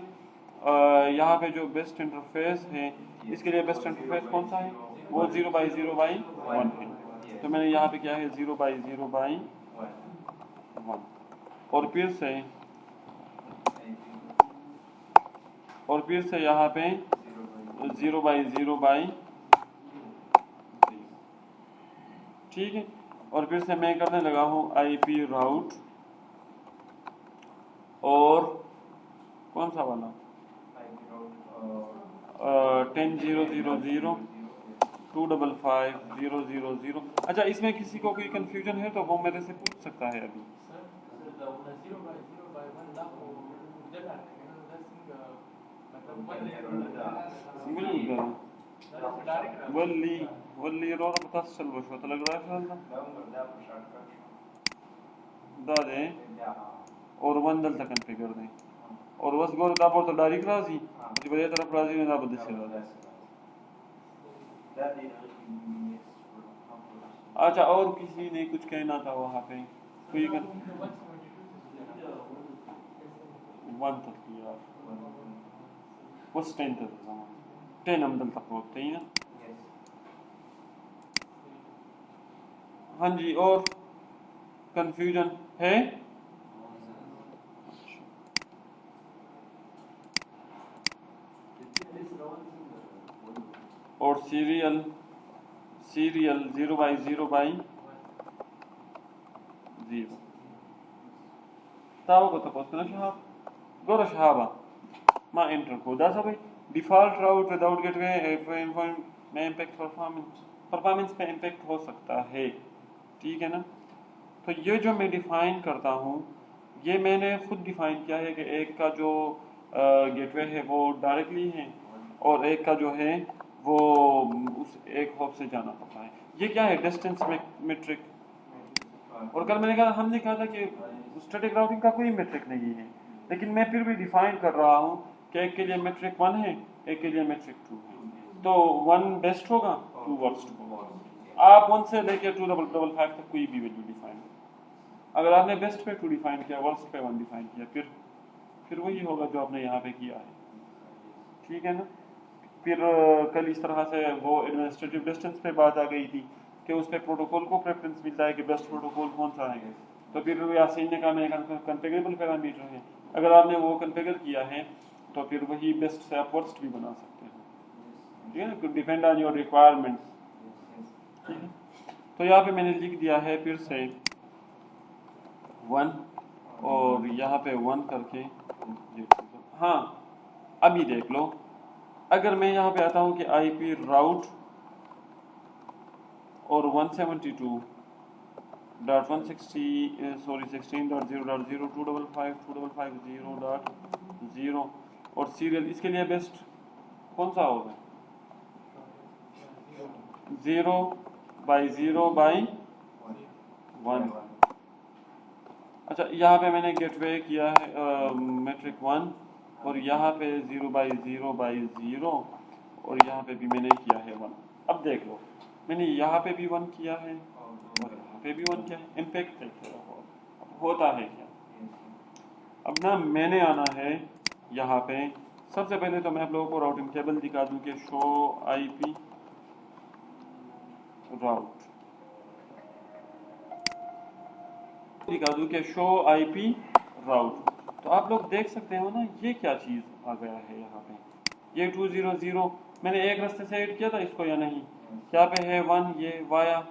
यहाँ पे जो बेस्ट इंटरफेस है इसके लिए बेस्ट इंटरफेस कौन सा है? वो 0/0/1 है। तो मैंने यहाँ पे क्या है 0/0/1 और फिर से यहाँ पे 0/0/0 ठीक है। और फिर से मैं करने लगा हूँ आईपी राउट और कौन सा वाला 10.0.0.0 255.0.0.0। अच्छा इसमें किसी को कोई कंफ्यूजन है तो वो मेरे से पूछ सकता है अभी। वल्ली वल्ली रोड बता चल बस पता लग रहा है दा दे और वंदल तक कंफिगर दे और बस गोल दा पर तो डायरेक्ट राजी मुझे बड़े तरफ राजी ने दा बदल से राजी। अच्छा और किसी ने कुछ कहना था वहाँ पे कोई वन तक यार बस 10 तक 10 अमदल तक होते ही ना। हाँ जी और कंफ्यूजन है? और सीरियल 0/0/0 ताऊ को तो पोस्टना शहाब गोरा शहाबा मा एंटर को दा सब डिफॉल्ट राउट विदाउट गेटवे में इम्पैक्ट परफॉर्मेंस पे इम्पैक्ट हो सकता है, ठीक है ना। तो ये जो मैं डिफाइन करता हूँ ये मैंने खुद डिफाइन किया है कि एक का जो गेटवे है वो डायरेक्टली है और एक का जो है वो उस एक हॉप से जाना पड़ता है। ये क्या है डिस्टेंस मेट्रिक। और कल हमने कहा था कि स्टैटिक राउटिंग का कोई मेट्रिक नहीं है, लेकिन मैं फिर भी डिफाइन कर रहा हूँ कि एक के लिए मेट्रिक 1 है एक के लिए मेट्रिक 2 है। तो 1 बेस्ट होगा 2 वर्स्ट होगा। आप 1 से लेके 255 तक कोई भी वैल्यू डिफाइन, अगर आपने बेस्ट पे 2 डिफाइन किया वर्स्ट पे 1 डिफाइन किया फिर वही होगा जो आपने यहाँ पे किया है, ठीक है ना। फिर कल इस तरह से वो एडमिनिस्ट्रेटिव डिस्टेंस पे बात आ गई थी कि उस पर प्रोटोकॉल को प्रेफरेंस मिलता है कि बेस्ट प्रोटोकॉल कौन सा है। तो फिर यासीन ने कहा मेरे कन्फिगरेबल पैरामीटर है, अगर आपने वो कन्फिगर किया है तो फिर वही बेस्ट से आप वर्स्ट भी बना सकते हैं, ठीक है ना, डिपेंड ऑन योर रिक्वायरमेंट्स, ठीक है। तो यहाँ पे मैंने लिख दिया है फिर से 1 और यहाँ पे 1 करके। हाँ अभी देख लो, अगर मैं यहाँ पे आता हूँ कि आईपी राउट और 16.0.0.0 और सीरियल, इसके लिए बेस्ट कौन सा होगा 0/0/1। अच्छा यहाँ पे मैंने गेटवे किया है मेट्रिक 1 और यहाँ पे 0/0/0 और यहाँ पे भी मैंने किया है 1। अब देख लो मैंने यहाँ पे भी 1 किया है और यहाँ पे भी 1 किया है, इम्पैक्ट होता है क्या। अब ना मैंने आना है यहाँ पे, सबसे पहले तो मैं आप लोगों को राउटिंग टेबल दिखा दूं कि शो आईपी राउट दिखा दूं कि शो आईपी राउट। तो आप लोग देख सकते हो ना ये क्या चीज़ आ गया है यहाँ पे, ये 200 मैंने एक रास्ते से ऐड किया था इसको या नहीं, यहाँ पे है 1 ये वाया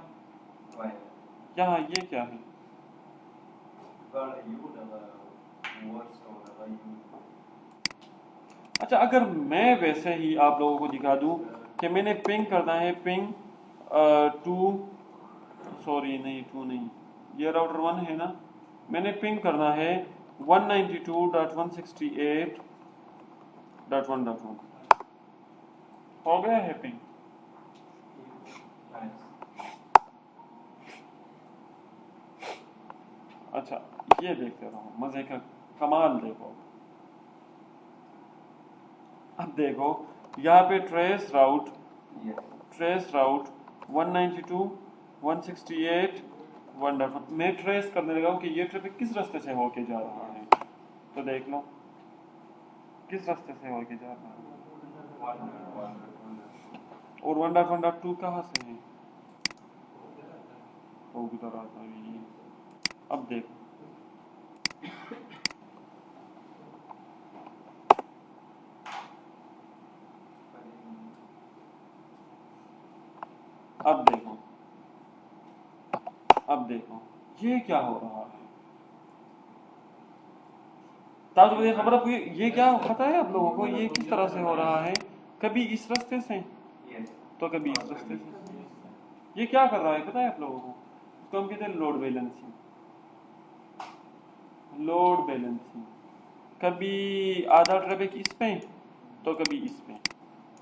यहाँ ये क्या है अच्छा अगर मैं वैसे ही आप लोगों को दिखा दूं कि मैंने पिंग करना है पिंग 2 सॉरी नहीं 2 नहीं ये राउटर 1 है ना, मैंने पिंग करना है 192.168.1.1 हो गया है पिंग? अच्छा ये देखते रहो, मजे का कमाल देखो। अब देखो यहाँ पे ट्रेस राउट 192 168 1. मैं ट्रेस करने लगा हूँ कि ये ट्रैफिक किस रास्ते से होके जा रहा है, तो देख लो किस रास्ते से होके जा रहा है। और 1.1.2 कहाँ से है, वो उधर आता है। अब देखो अब देखो ये क्या हो रहा है। ताज मुझे खबर है ये क्या पता है आप लोगों को, ये किस तरह से हो रहा है, कभी इस रास्ते से तो कभी इस रास्ते से। ये क्या कर रहा है पता है आप लोगों को, इसको हम कहते हैं लोड बैलेंसिंग। लोड बैलेंसिंग, कभी आधा ट्रैफिक इस पे तो कभी इस पे,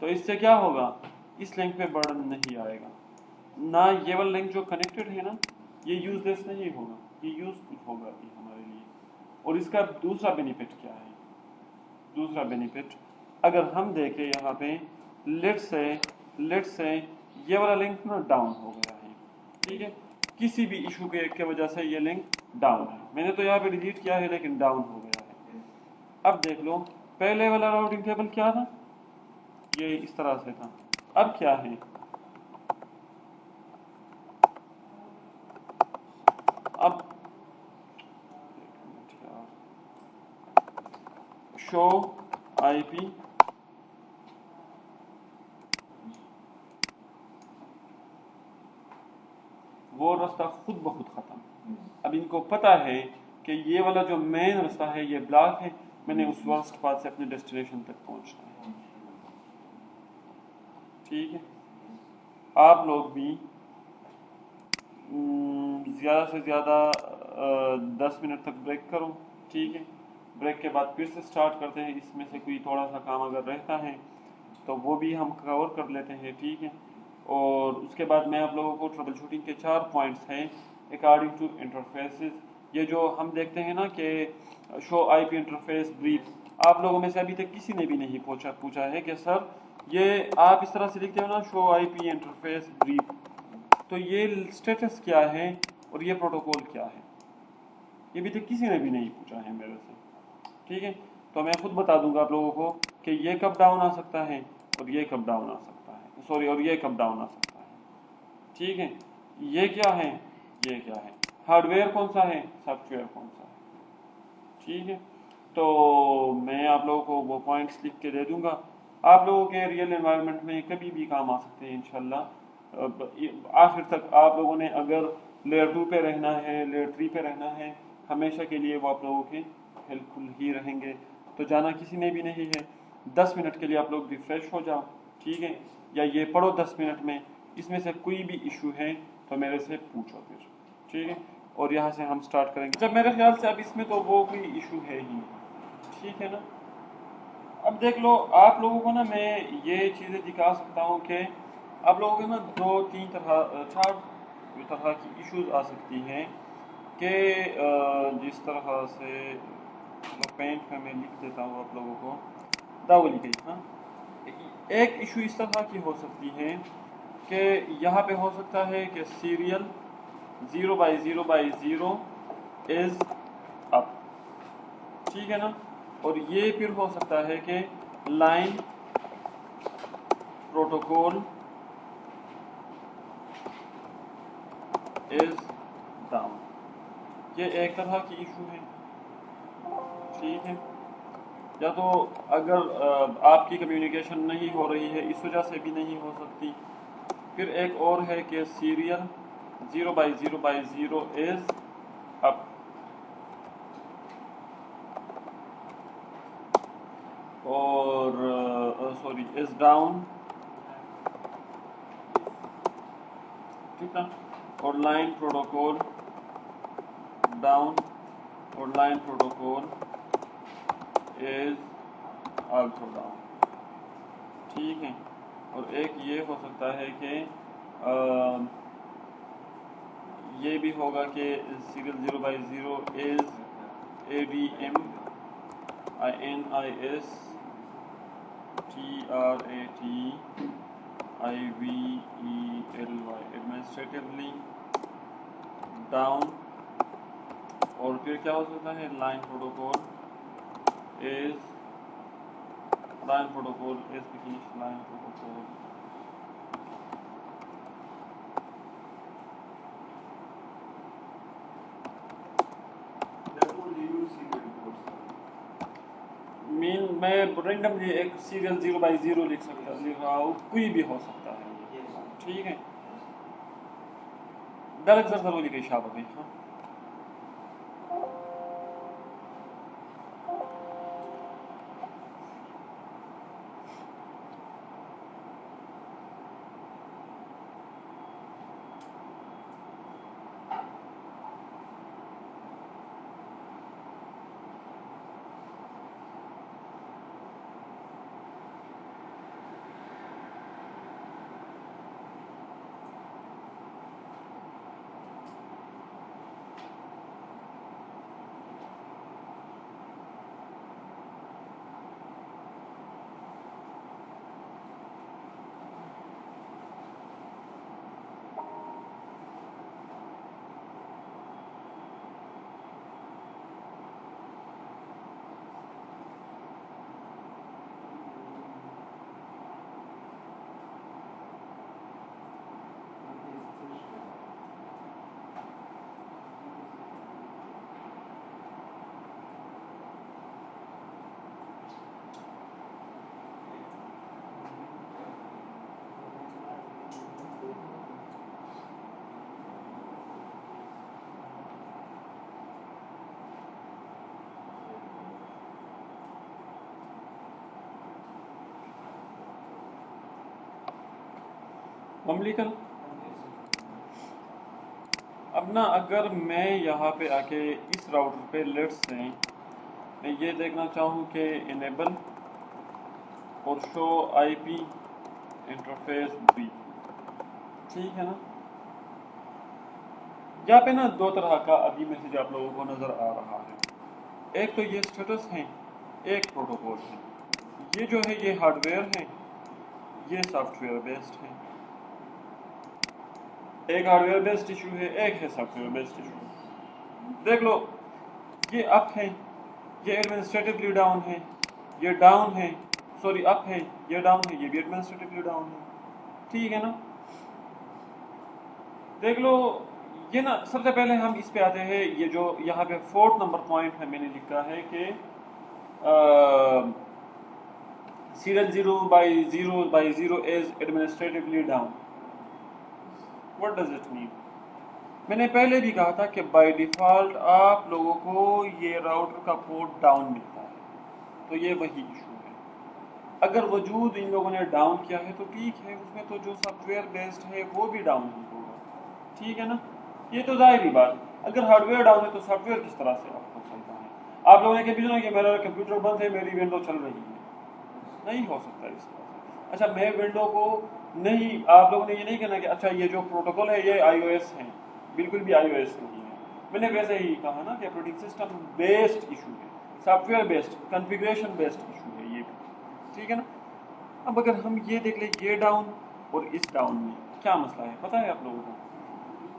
तो इससे क्या होगा, इस लिंक पे बर्डन नहीं आएगा ना, ये वाला लिंक जो कनेक्टेड है ना ये यूजलेस नहीं होगा, ये यूजफुल होगा ये हमारे लिए। और इसका दूसरा बेनिफिट क्या है, दूसरा बेनिफिट अगर हम देखें यहाँ पे लेट से ये वाला लिंक ना डाउन हो गया है, ठीक है, किसी भी इशू के वजह से ये लिंक डाउन है। मैंने तो यहाँ पे डिलीट किया है लेकिन डाउन हो गया है। अब देख लो पहले वाला राउटिंग टेबल क्या था, ये इस तरह से था, अब क्या है, अब शो आईपी वो रास्ता खुद ब खुद खत्म। अब इनको पता है कि ये वाला जो मेन रास्ता है ये ब्लॉक है, मैंने उस वर्स्ट पाथ से अपने डेस्टिनेशन तक पहुंचना है। ठीक है, आप लोग भी ज़्यादा से ज़्यादा 10 मिनट तक ब्रेक करो। ठीक है, ब्रेक के बाद फिर से स्टार्ट करते हैं, इसमें से कोई थोड़ा सा काम अगर रहता है तो वो भी हम कवर कर लेते हैं। ठीक है, और उसके बाद मैं आप लोगों को ट्रबल शूटिंग के 4 पॉइंट्स हैं अकॉर्डिंग टू इंटरफेसेस। ये जो हम देखते हैं ना कि शो आईपी इंटरफेस ब्रीफ, आप लोगों में से अभी तक किसी ने भी नहीं पूछा है कि सर ये आप इस तरह से लिखते हो ना शो आईपी इंटरफेस ब्रीफ, तो ये स्टेटस क्या है और ये प्रोटोकॉल क्या है, ये भी तक किसी ने भी नहीं पूछा है मेरे से। ठीक है, तो मैं खुद बता दूंगा आप लोगों को कि ये कब डाउन आ सकता है और ये कब डाउन आ सकता है, सॉरी, और ये कब डाउन आ सकता है। ठीक है, ये क्या है, ये क्या है, हार्डवेयर कौन सा है, सॉफ्टवेयर कौन सा है। ठीक है, तो मैं आप लोगों को वो पॉइंट्स लिख के दे दूंगा, आप लोगों के रियल एनवायरनमेंट में कभी भी काम आ सकते हैं इंशाल्लाह। आखिर तक आप लोगों ने अगर लेयर 2 पे रहना है, लेयर 3 पे रहना है, हमेशा के लिए वो आप लोगों के हेल्पफुल ही रहेंगे, तो जाना किसी ने भी नहीं है। 10 मिनट के लिए आप लोग रिफ्रेश हो जाओ, ठीक है, या ये पढ़ो 10 मिनट में, इसमें से कोई भी इशू है तो मेरे से पूछो फिर। ठीक है, और यहाँ से हम स्टार्ट करेंगे। जब मेरे ख्याल से अब इसमें तो वो कोई इशू है ही, ठीक है ना। अब देख लो आप लोगों को ना मैं ये चीज़ें दिखा सकता हूँ कि आप लोगों को ना 2-3 तरह की इश्यूज आ सकती हैं कि जिस तरह से पेंट में मैं लिख देता हूँ आप लोगों को, दावली गई। हाँ, एक इशू इस तरह की हो सकती है कि यहाँ पे हो सकता है कि सीरियल 0/0/0 इज अप, ठीक है ना, और ये फिर हो सकता है कि लाइन प्रोटोकॉल इज डाउन, ये एक तरह की इशू है। ठीक है, या तो अगर आपकी कम्युनिकेशन नहीं हो रही है इस वजह से भी नहीं हो सकती। फिर एक और है कि सीरियल 0/0/0 इज अप, और सॉरी इज डाउन, ठीक है, और लाइन प्रोटोकॉल डाउन और line protocol is also down. ठीक है, اور ایک یہ ہو سکتا ہے کہ یہ بھی ہوگا کہ سیریل 0/0 از ADMINISTRATIVely ایڈمنسٹریٹولی ڈاؤن. اور پھر کیا ہو سکتا ہے line protocol is finished line protocol. میں رینڈملی ایک سیریل 0/0 لکھ رہا ہوں, کوئی بھی ہو سکتا ہے. ٹھیک ہے, ڈائریکٹ ضروری کی شابت ہے. ہاں مملکن. اب نا اگر میں یہاں پہ آ کے اس راؤٹر پہ لیٹس سے میں یہ دیکھنا چاہوں کہ انیبل اور شو آئی پی انٹرفیس بھی, ٹھیک ہے نا. یہاں پہ نا دو طرح کا ابھی میسج آپ لوگوں کو نظر آ رہا ہے. ایک تو یہ اسٹیٹس ہے, ایک پروٹوکول ہے. یہ جو ہے یہ ہارڈ ویئر ہے, یہ سافٹ ویئر بیسڈ ہے. ایک ہارڈ ویئر بیسڈ ایشو ہے, ایک ہے سافٹ ویئر بیسڈ ایشو. دیکھ لو, یہ اپ ہے, یہ ایڈمنسٹریٹولی ڈاؤن ہے, یہ ڈاؤن ہے, سوری اپ ہے, یہ ڈاؤن ہے, یہ بھی ایڈمنسٹریٹولی ڈاؤن ہے. ٹھیک ہے نا. دیکھ لو یہ نا, سب سے پہلے ہم اس پہ آتے ہیں. یہ جو یہاں پہ 4 نمبر پوائنٹ ہے میں نے لکھا ہے کہ serial 0/0 is administratively down. What does it mean? میں نے پہلے بھی کہا تھا کہ بائی ڈیفالٹ آپ لوگوں کو یہ راؤٹر کا پورٹ ڈاؤن ملتا ہے, تو یہ وہی ایشو ہے. اگر وجود ان لوگوں نے ڈاؤن کیا ہے تو ٹھیک ہے, اس میں تو جو سافٹ ویئر بیسڈ ہے وہ بھی ڈاؤن ہی ہوگا. ٹھیک ہے نا. یہ تو ظاہری بات. اگر ہارڈ ویئر ڈاؤن ہے تو سافٹ ویئر کس طرح سے آپ کو چلتا ہے؟ آپ لوگوں نے کبھی سنا کہ میرا کمپیوٹر بند ہے, میری ونڈو چل رہی ہے؟ نہیں ہو سکتا اس طرح سے. اچھا, میں ونڈو کو نہیں, آپ لوگوں نے یہ نہیں کہنا کہ اچھا یہ جو پروٹوکول ہے یہ آئی او ایس ہے. بالکل بھی آئی او ایس نہیں ہے. میں نے ویسے ہی کہا نا کہ آپریٹنگ سسٹم بیسڈ ایشو ہے, soft where based, configuration based issue ہے یہ بھی. ٹھیک ہے نا. اب اگر ہم یہ دیکھ لیں یہ ڈاؤن اور اس ڈاؤن میں کیا مسئلہ ہے پتہ ہے آپ لوگوں کو؟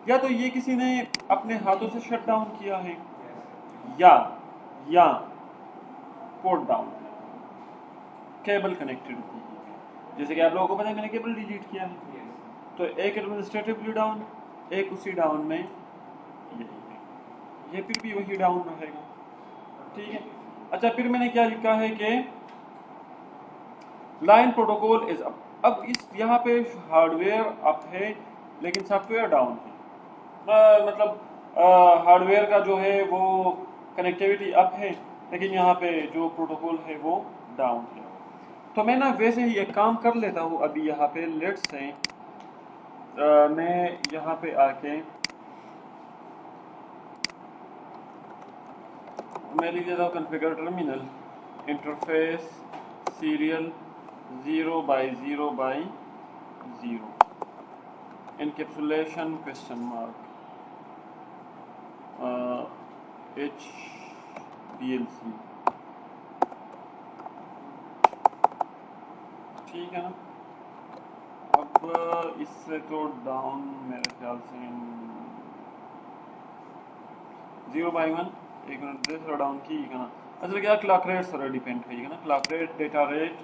یا تو یہ کسی نے اپنے ہاتھوں سے شٹ ڈاؤن کیا ہے, یا پورٹ ڈاؤن, کیبل کنیکٹڈ تھی. جیسے کہ آپ لوگوں کو پتہ ہے میں نے کیبل ڈیلیٹ کیا ہے, تو ایک ایڈمنسٹریٹولی ڈاؤن, ایک اسی ڈاؤن میں یہی ہے, یہ پھر بھی وہی ڈاؤن رہے گا. ٹھیک ہے. اچھا, پھر میں نے کیا لکھا ہے کہ لائن پروٹوکول از اپ. اب اس یہاں پہ ہارڈ ویئر اپ ہے لیکن سافٹ ویئر ڈاؤن ہے. مطلب ہارڈ ویئر کا جو ہے وہ کنیکٹیوٹی اپ ہے لیکن یہاں پہ جو پروٹوکول ہے وہ ڈاؤن ہے. تو میں نا ویسے ہی ایک کام کر لیتا ہوں ابھی یہاں پہ لیٹس سے میں یہاں پہ آ کے میں لکھ دیتا ہوں configure terminal interface serial 0/0/0 encapsulation question mark HDLC. ठीक है ना। अब इससे तो डाउन मेरे ख्याल से 0/1 एक मिनट दे थोड़ा डाउन की है ना। असल क्या क्लॉक रेट सारा डिपेंड है ना, क्लॉक रेट, डेटा रेट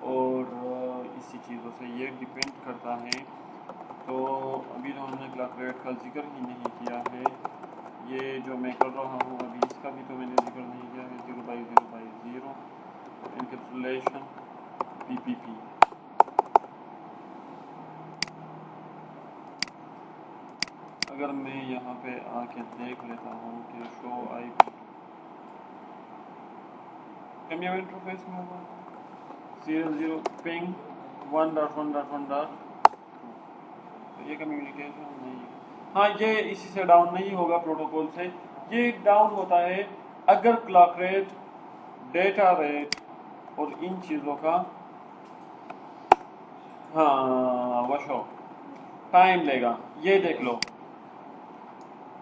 और इसी चीज़ों से ये डिपेंड करता है। तो अभी तो हमने क्लॉक रेट का जिक्र ही नहीं किया है। ये जो मैं कर रहा हूँ अभी इसका भी तो मैंने जिक्र नहीं किया है। 0/0/0 एनकैप्सुलेशन PPP। अगर मैं यहाँ पे आके देख लेता हूँ कि शो IP कमिया इंटरफेस में होगा serial 0 ping 1.1.1. ये कम्युनिकेशन नहीं, हाँ ये इसी से डाउन नहीं होगा प्रोटोकॉल से। ये डाउन होता है अगर क्लॉक रेट, डेटा रेट और इन चीज़ों का हाँ वशो टाइम लेगा। ये देख लो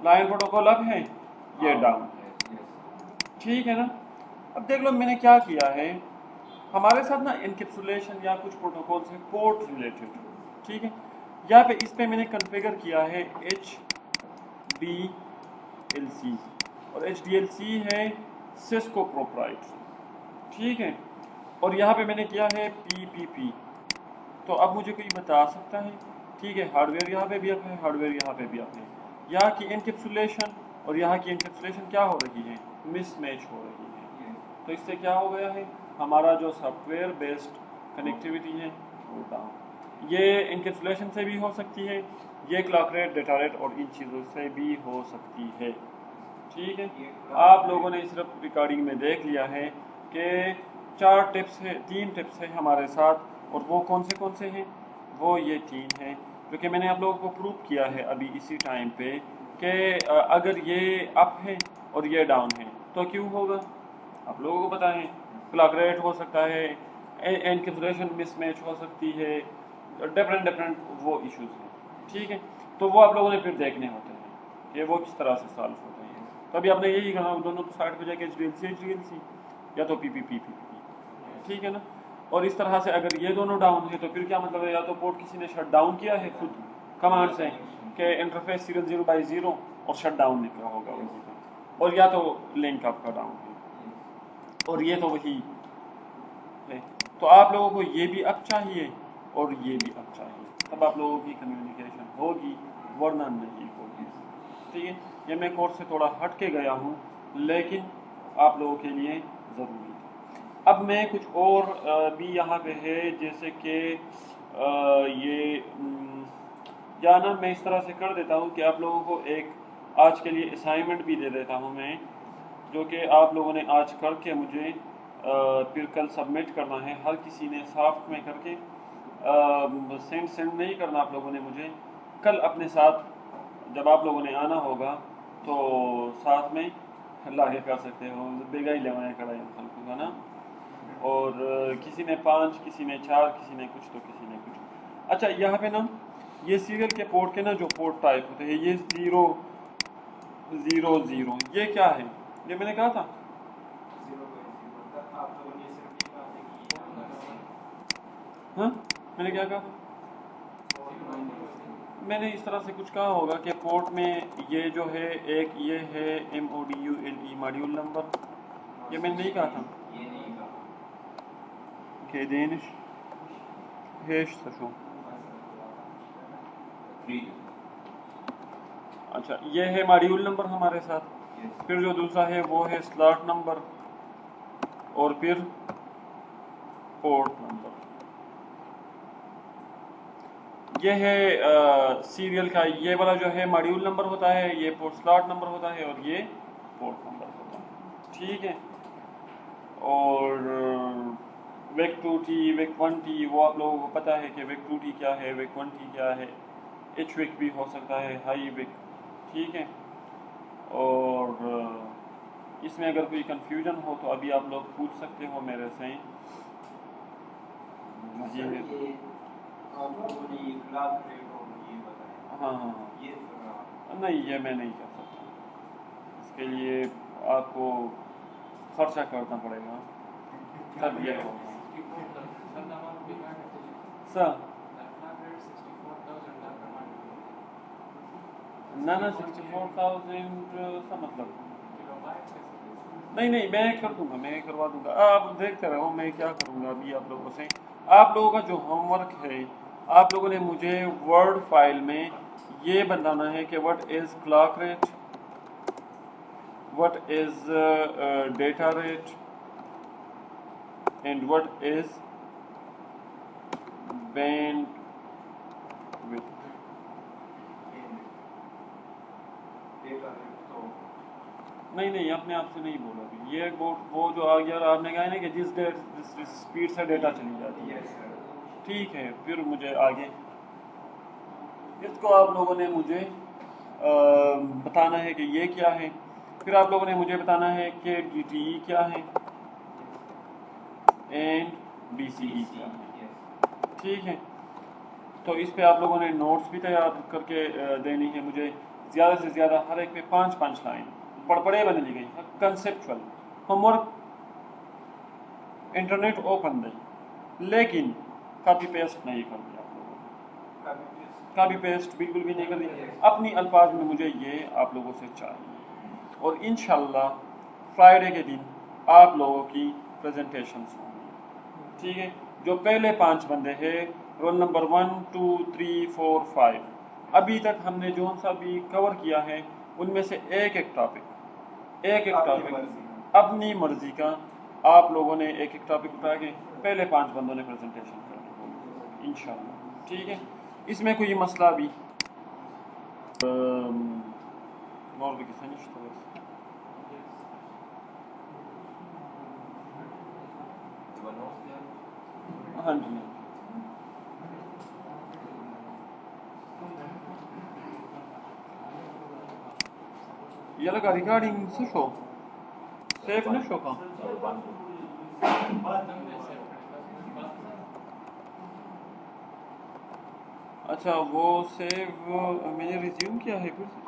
लाइन प्रोटोकॉल अब है, ये डाउन, ठीक है ना। अब देख लो मैंने क्या किया है, हमारे साथ ना एनकैप्सुलेशन या कुछ प्रोटोकॉल्स है पोर्ट रिलेटेड, ठीक है। यहाँ पे इस पे मैंने कॉन्फ़िगर किया है HDLC और HDLC है सिस्को प्रोप्राइटरी, ठीक है। और यहाँ पे मैंने किया है PPP। तो अब मुझे कोई बता सकता है, ठीक है, हार्डवेयर यहाँ पे भी अप है, हार्डवेयर यहाँ पे भी अप है। यहाँ की एनकैप्सुलेशन और यहाँ की एनकैप्सुलेशन क्या हो रही है, मिसमैच हो रही है। तो इससे क्या हो गया है, हमारा जो सॉफ्टवेयर बेस्ड कनेक्टिविटी है वो डाउन। ये एनकैप्सुलेशन से भी हो सकती है, ये क्लॉक रेट, डेटा रेट और इन चीज़ों से भी हो सकती है, ठीक है। आप लोगों ने सिर्फ रिकॉर्डिंग में देख लिया है कि 4 टिप्स है, 3 टिप्स है हमारे साथ, और वो कौन से हैं, वो ये 3 हैं जो कि मैंने आप लोगों को प्रूव किया है अभी इसी टाइम पे कि अगर ये अप है और ये डाउन है तो क्यों होगा, आप लोगों को पता है। क्लॉक रेट हो सकता है, एनकैप्सुलेशन मिसमैच हो सकती है, डिफरेंट वो इश्यूज हैं, ठीक है। तो वो आप लोगों ने फिर देखने होते हैं कि वो किस तरह से सॉल्व होते हैं। तो अभी आपने यही कहा दोनों साइड पे जाके HDLC या तो PPP, ठीक है ना। और इस तरह से अगर ये दोनों डाउन है तो फिर क्या मतलब है, या तो पोर्ट किसी ने शट डाउन किया है खुद कमांड से कि इंटरफेस serial 0/0 और शट डाउन निकला होगा उसी का, और या तो लिंक आपका डाउन है, और ये तो वही है। तो आप लोगों को ये भी अप चाहिए और ये भी अप चाहिए, तब आप लोगों की कम्युनिकेशन होगी, वरना नहीं होगी, ठीक है। ये मैं कोर्स से थोड़ा हट के गया हूँ लेकिन आप लोगों के लिए ज़रूरी है। अब मैं कुछ और भी यहाँ पे है, जैसे कि ये या ना मैं इस तरह से कर देता हूँ कि आप लोगों को एक आज के लिए असाइनमेंट भी दे देता हूँ मैं, जो कि आप लोगों ने आज करके मुझे फिर कल सबमिट करना है। हर किसी ने सॉफ्ट में करके सेंड नहीं करना आप लोगों ने मुझे, कल अपने साथ जब आप लोगों ने आना होगा तो साथ में लाके कर सकते हो, बेगा ही लेवाएँ कड़ाई है ना। और किसी ने 5, किसी ने 4, किसी ने कुछ तो किसी ने कुछ। अच्छा यहाँ पे ना ये सीरियल के पोर्ट के ना जो पोर्ट टाइप होते हैं, ये 0/0/0 ये क्या है, ये मैंने कहा था हाँ, मैंने क्या कहा, मैंने इस तरह से कुछ कहा होगा कि पोर्ट में ये जो है एक ये है MODULE मॉड्यूल नंबर, ये मैंने नहीं कहा था कि डेनिश हेश सशो। अच्छा ये है मॉड्यूल नंबर हमारे साथ, फिर जो दूसरा है वो है स्लॉट नंबर और फिर पोर्ट नंबर। ये है सीरियल का ये वाला जो है मॉड्यूल नंबर होता है, ये पोर्ट स्लॉट नंबर होता है और ये पोर्ट नंबर होता है, ठीक है। और वेक 2T, वेक 1T वो आप लोगों को पता है कि वेक 2T क्या है, वेक 1T क्या है, एच वेक भी हो सकता है, हाई वेक, ठीक है। और इसमें अगर कोई कंफ्यूजन हो तो अभी आप लोग पूछ सकते हो मेरे से। یہ ہاں ہاں نہیں یہ میں نہیں کر سکتا، اس کے لیے آپ کو خرچہ کرنا پڑے گا، تب یہ ہوگا سر نہ 64,000 کا مطلب نہیں میں کر دوں گا، میں کروا دوں گا، آپ دیکھتے رہو میں کیا کروں گا ابھی آپ لوگوں سے۔ آپ لوگوں کا جو ہوم ورک ہے، آپ لوگوں نے مجھے ورڈ فائل میں یہ بتانا ہے کہ what is clock rate, what is data rate and what is bandwidth۔ نہیں اپنے آپ سے نہیں بولا ابھی، یہ وہ جو آ گیا آپ نے کہا نا کہ جس اسپیڈ سے ڈیٹا چلی جاتی ہے، ٹھیک ہے پھر مجھے آگے اس کو آپ لوگوں نے مجھے بتانا ہے کہ یہ کیا ہے، پھر آپ لوگوں نے مجھے بتانا ہے کہ ڈی ٹی ای کیا ہے اینڈ بی سی ای کیا ہے، ٹھیک ہے۔ تو اس پہ آپ لوگوں نے نوٹس بھی تیار کر کے دینی ہے مجھے، زیادہ سے زیادہ ہر ایک پہ 5 لائن پڑھے بنے لی گئی، conceptual home work internet open دیں، لیکن کاپی پیسٹ نہیں کر دیا آپ لوگوں نے، کاپی پیسٹ بالکل بھی نہیں کر دی، اپنی الفاظ میں مجھے یہ آپ لوگوں سے چاہیے، اور انشاءاللہ فرائیڈے کے دن آپ لوگوں کی پریزنٹیشنز ہوں گی، ٹھیک ہے۔ جو پہلے 5 بندے ہیں، رول نمبر 1 2 3 4 5، ابھی تک ہم نے جو سا بھی کور کیا ہے ان میں سے ایک ٹاپک اپنی مرضی کا آپ لوگوں نے ایک ٹاپک اٹھا کے پہلے 5 بندوں نے پریزنٹیشن کرنی ہوگی انشاءاللہ، ٹھیک ہے۔ اس میں کوئی مسئلہ بھی اور بھی کسی نہیں ہاں جی یہ لگا ریکارڈنگ سے شو سیف نہ شو کا اچھا وہ سیو میں نے ریزیوم کیا ہے پھر